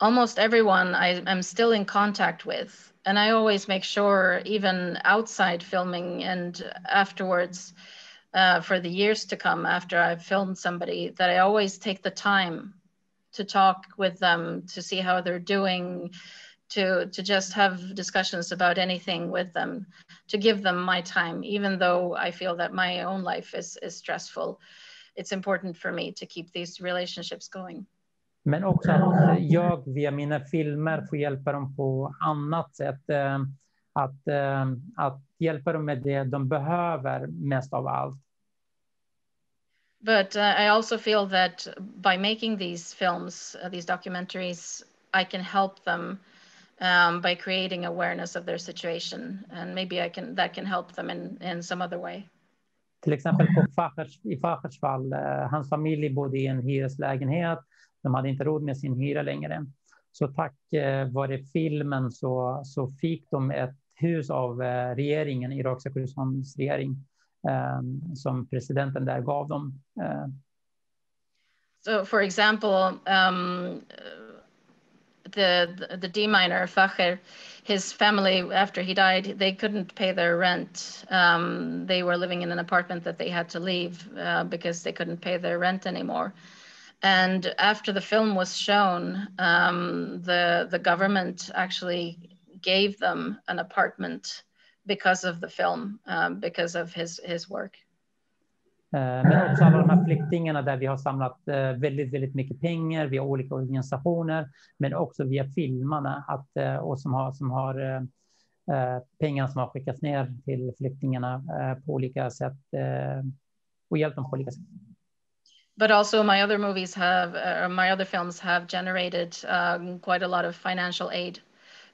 Almost everyone I'm still in contact with. And I always make sure, even outside filming and afterwards, for the years to come after I've filmed somebody, that I always take the time to talk with them, to see how they're doing, to just have discussions about anything with them, to give them my time, even though I feel that my own life is stressful. It's important for me to keep these relationships going. Men också att jag via mina filmer får hjälpa dem på annat sätt. Att hjälpa dem med det de behöver mest av allt. But I also feel that by making these films, these documentaries, I can help them by creating awareness of their situation, and maybe that can help them in some other way. Till exempel i Fakhers fall, hans familj bodde i en hyreslägenhet. De hade inte råd med sin hyra längre. Så tack vare filmen så fick de ett hus av regeringen, irakiska Kurdistans regering, som presidenten där gav dem. So for example, the deminer Fakhr, his family, after he died, they couldn't pay their rent. They were living in an apartment that they had to leave because they couldn't pay their rent anymore. And after the film was shown, the government actually gave them an apartment because of the film, because of his work. Men också alla de här flyktingarna där vi har samlat väldigt, väldigt mycket pengar via olika organisationer, men också via filmarna och som har pengar som har skickats ner till flyktingarna på olika sätt och hjälpt dem på olika sätt. But also my other movies my other films have generated quite a lot of financial aid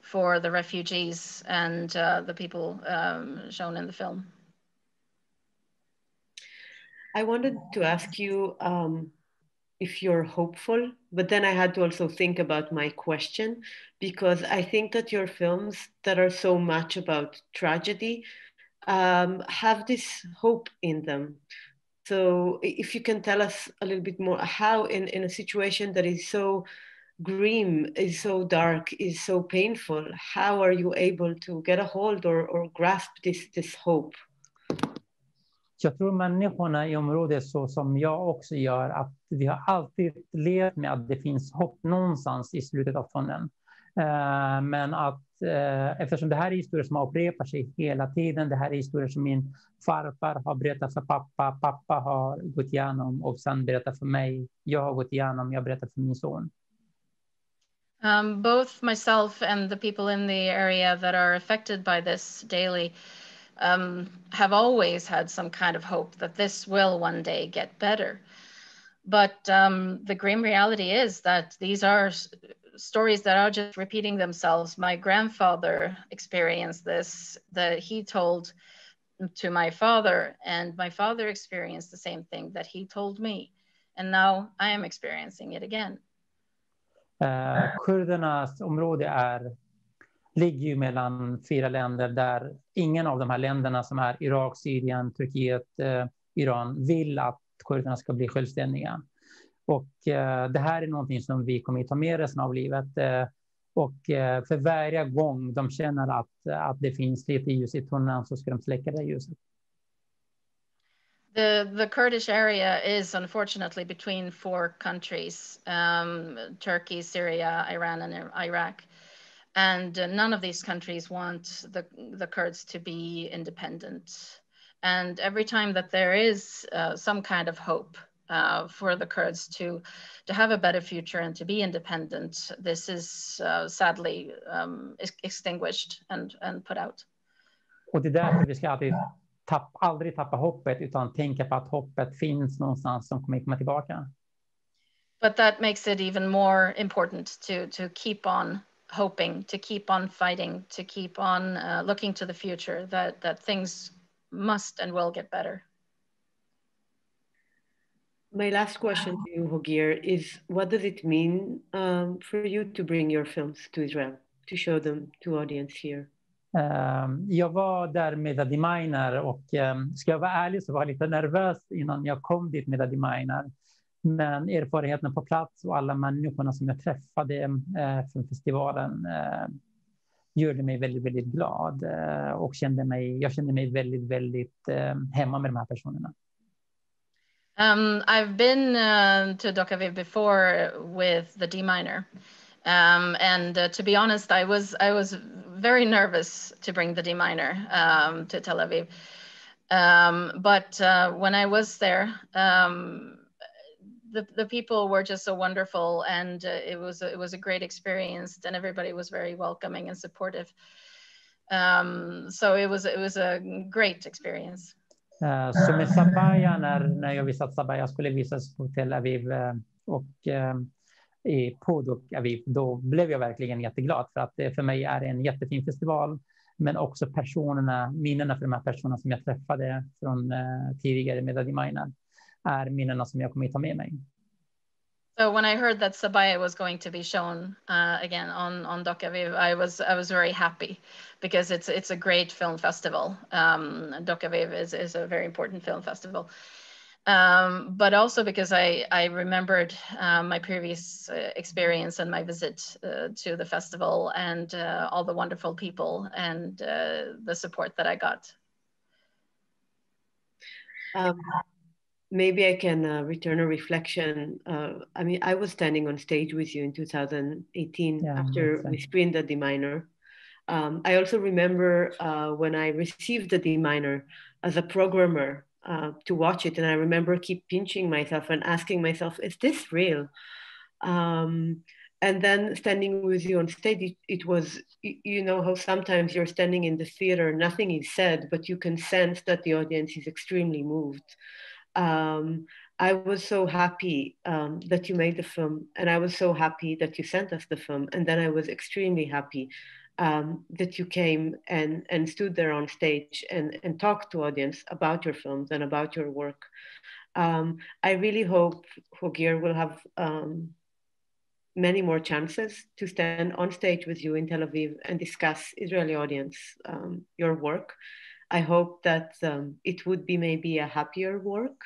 for the refugees and the people shown in the film. I wanted to ask you if you're hopeful, but then I had to also think about my question, because I think that your films that are so much about tragedy have this hope in them. So if you can tell us a little bit more, how in a situation that is so grim, is so dark, is so painful, how are you able to get a hold or grasp this hope? Jag tror människorna i området, så som jag också gör, att vi har alltid levt med att det finns hopp någonstans i slutet av tunneln. Men att eftersom det här är historier som upprepar sig hela tiden, det här är historier som min farfar har berättat för pappa, pappa har gått igenom och sen berättat för mig, jag har gått igenom, jag berättar för min son. Both myself and the people in the area that are affected by this daily have always had some kind of hope that this will one day get better. But the grim reality is that these are stories that are just repeating themselves. My grandfather experienced this, that he told to my father, and my father experienced the same thing that he told me. And now I am experiencing it again. Kurdernas område ligger ju mellan 4 länder där ingen av de här länderna som är Irak, Syrien, Turkiet, Iran vill att kurderna ska bli självständiga. Och det här är någonting som vi kommer att ta med resten av livet. Och för varje gång de känner att det finns lite ljus i tunneln så ska de släcka det ljuset. The Kurdish area is unfortunately between 4 countries, Turkey, Syria, Iran, and Iraq. And none of these countries want the Kurds to be independent. And every time that there is some kind of hope for the Kurds to have a better future and to be independent, this is sadly extinguished and put out. Och det är därför vi ska aldrig tappa hoppet, utan tänka på att hoppet finns någonstans som kommer komma tillbaka. But that makes it even more important to keep on hoping, to keep on fighting, to keep on looking to the future, that things must and will get better. My last question to you, Hogir, is what does it mean for you to bring your films to Israel, to show them to audience here? Jag var där med Adi Miner och ska jag vara ärlig så var jag lite nervös innan jag kom dit med Adi Miner. Men erfarenheten på plats och alla människorna som jag träffade från festivalen gjorde mig väldigt, väldigt glad och jag kände mig väldigt, väldigt hemma med de här personerna. I've been to Dokaviv before with the D minor. And to be honest, I was very nervous to bring the D minor to Tel Aviv. But when I was there, the people were just so wonderful, and it was a great experience, and everybody was very welcoming and supportive. So it was a great experience. Så med Sabaya, när jag visste att Sabaya skulle visas på Tel Aviv och på Dokaviv, då blev jag verkligen jätteglad för att det för mig är en jättefin festival, men också minnena för de här personerna som jag träffade från tidigare med Adi Miner är minnena som jag kommer att ta med mig. So when I heard that Sabaya was going to be shown again on Dokaviv, I was very happy because it's a great film festival. Dokaviv is a very important film festival. But also because I remembered my previous experience and my visit to the festival and all the wonderful people and the support that I got. Maybe I can return a reflection. I mean, I was standing on stage with you in 2018 after we screened the D minor. I also remember when I received the D minor as a programmer to watch it, and I remember keep pinching myself and asking myself, is this real? And then standing with you on stage, it was, you know how sometimes you're standing in the theater, nothing is said, but you can sense that the audience is extremely moved. I was so happy that you made the film, and I was so happy that you sent us the film. And then I was extremely happy that you came and stood there on stage and talked to audience about your films and about your work. I really hope Hogir will have many more chances to stand on stage with you in Tel Aviv and discuss Israeli audience your work. I hope that it would be maybe a happier work.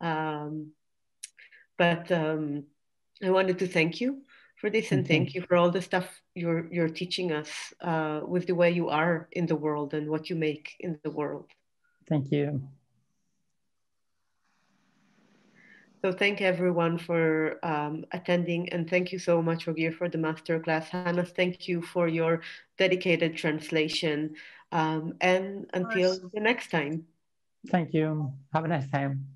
But I wanted to thank you for this and thank you for all the stuff you're teaching us with the way you are in the world and what you make in the world. Thank you. So thank everyone for attending, and thank you so much, Hogir, for the masterclass. Hannah, thank you for your dedicated translation. And until the next time. Thank you. Have a nice time.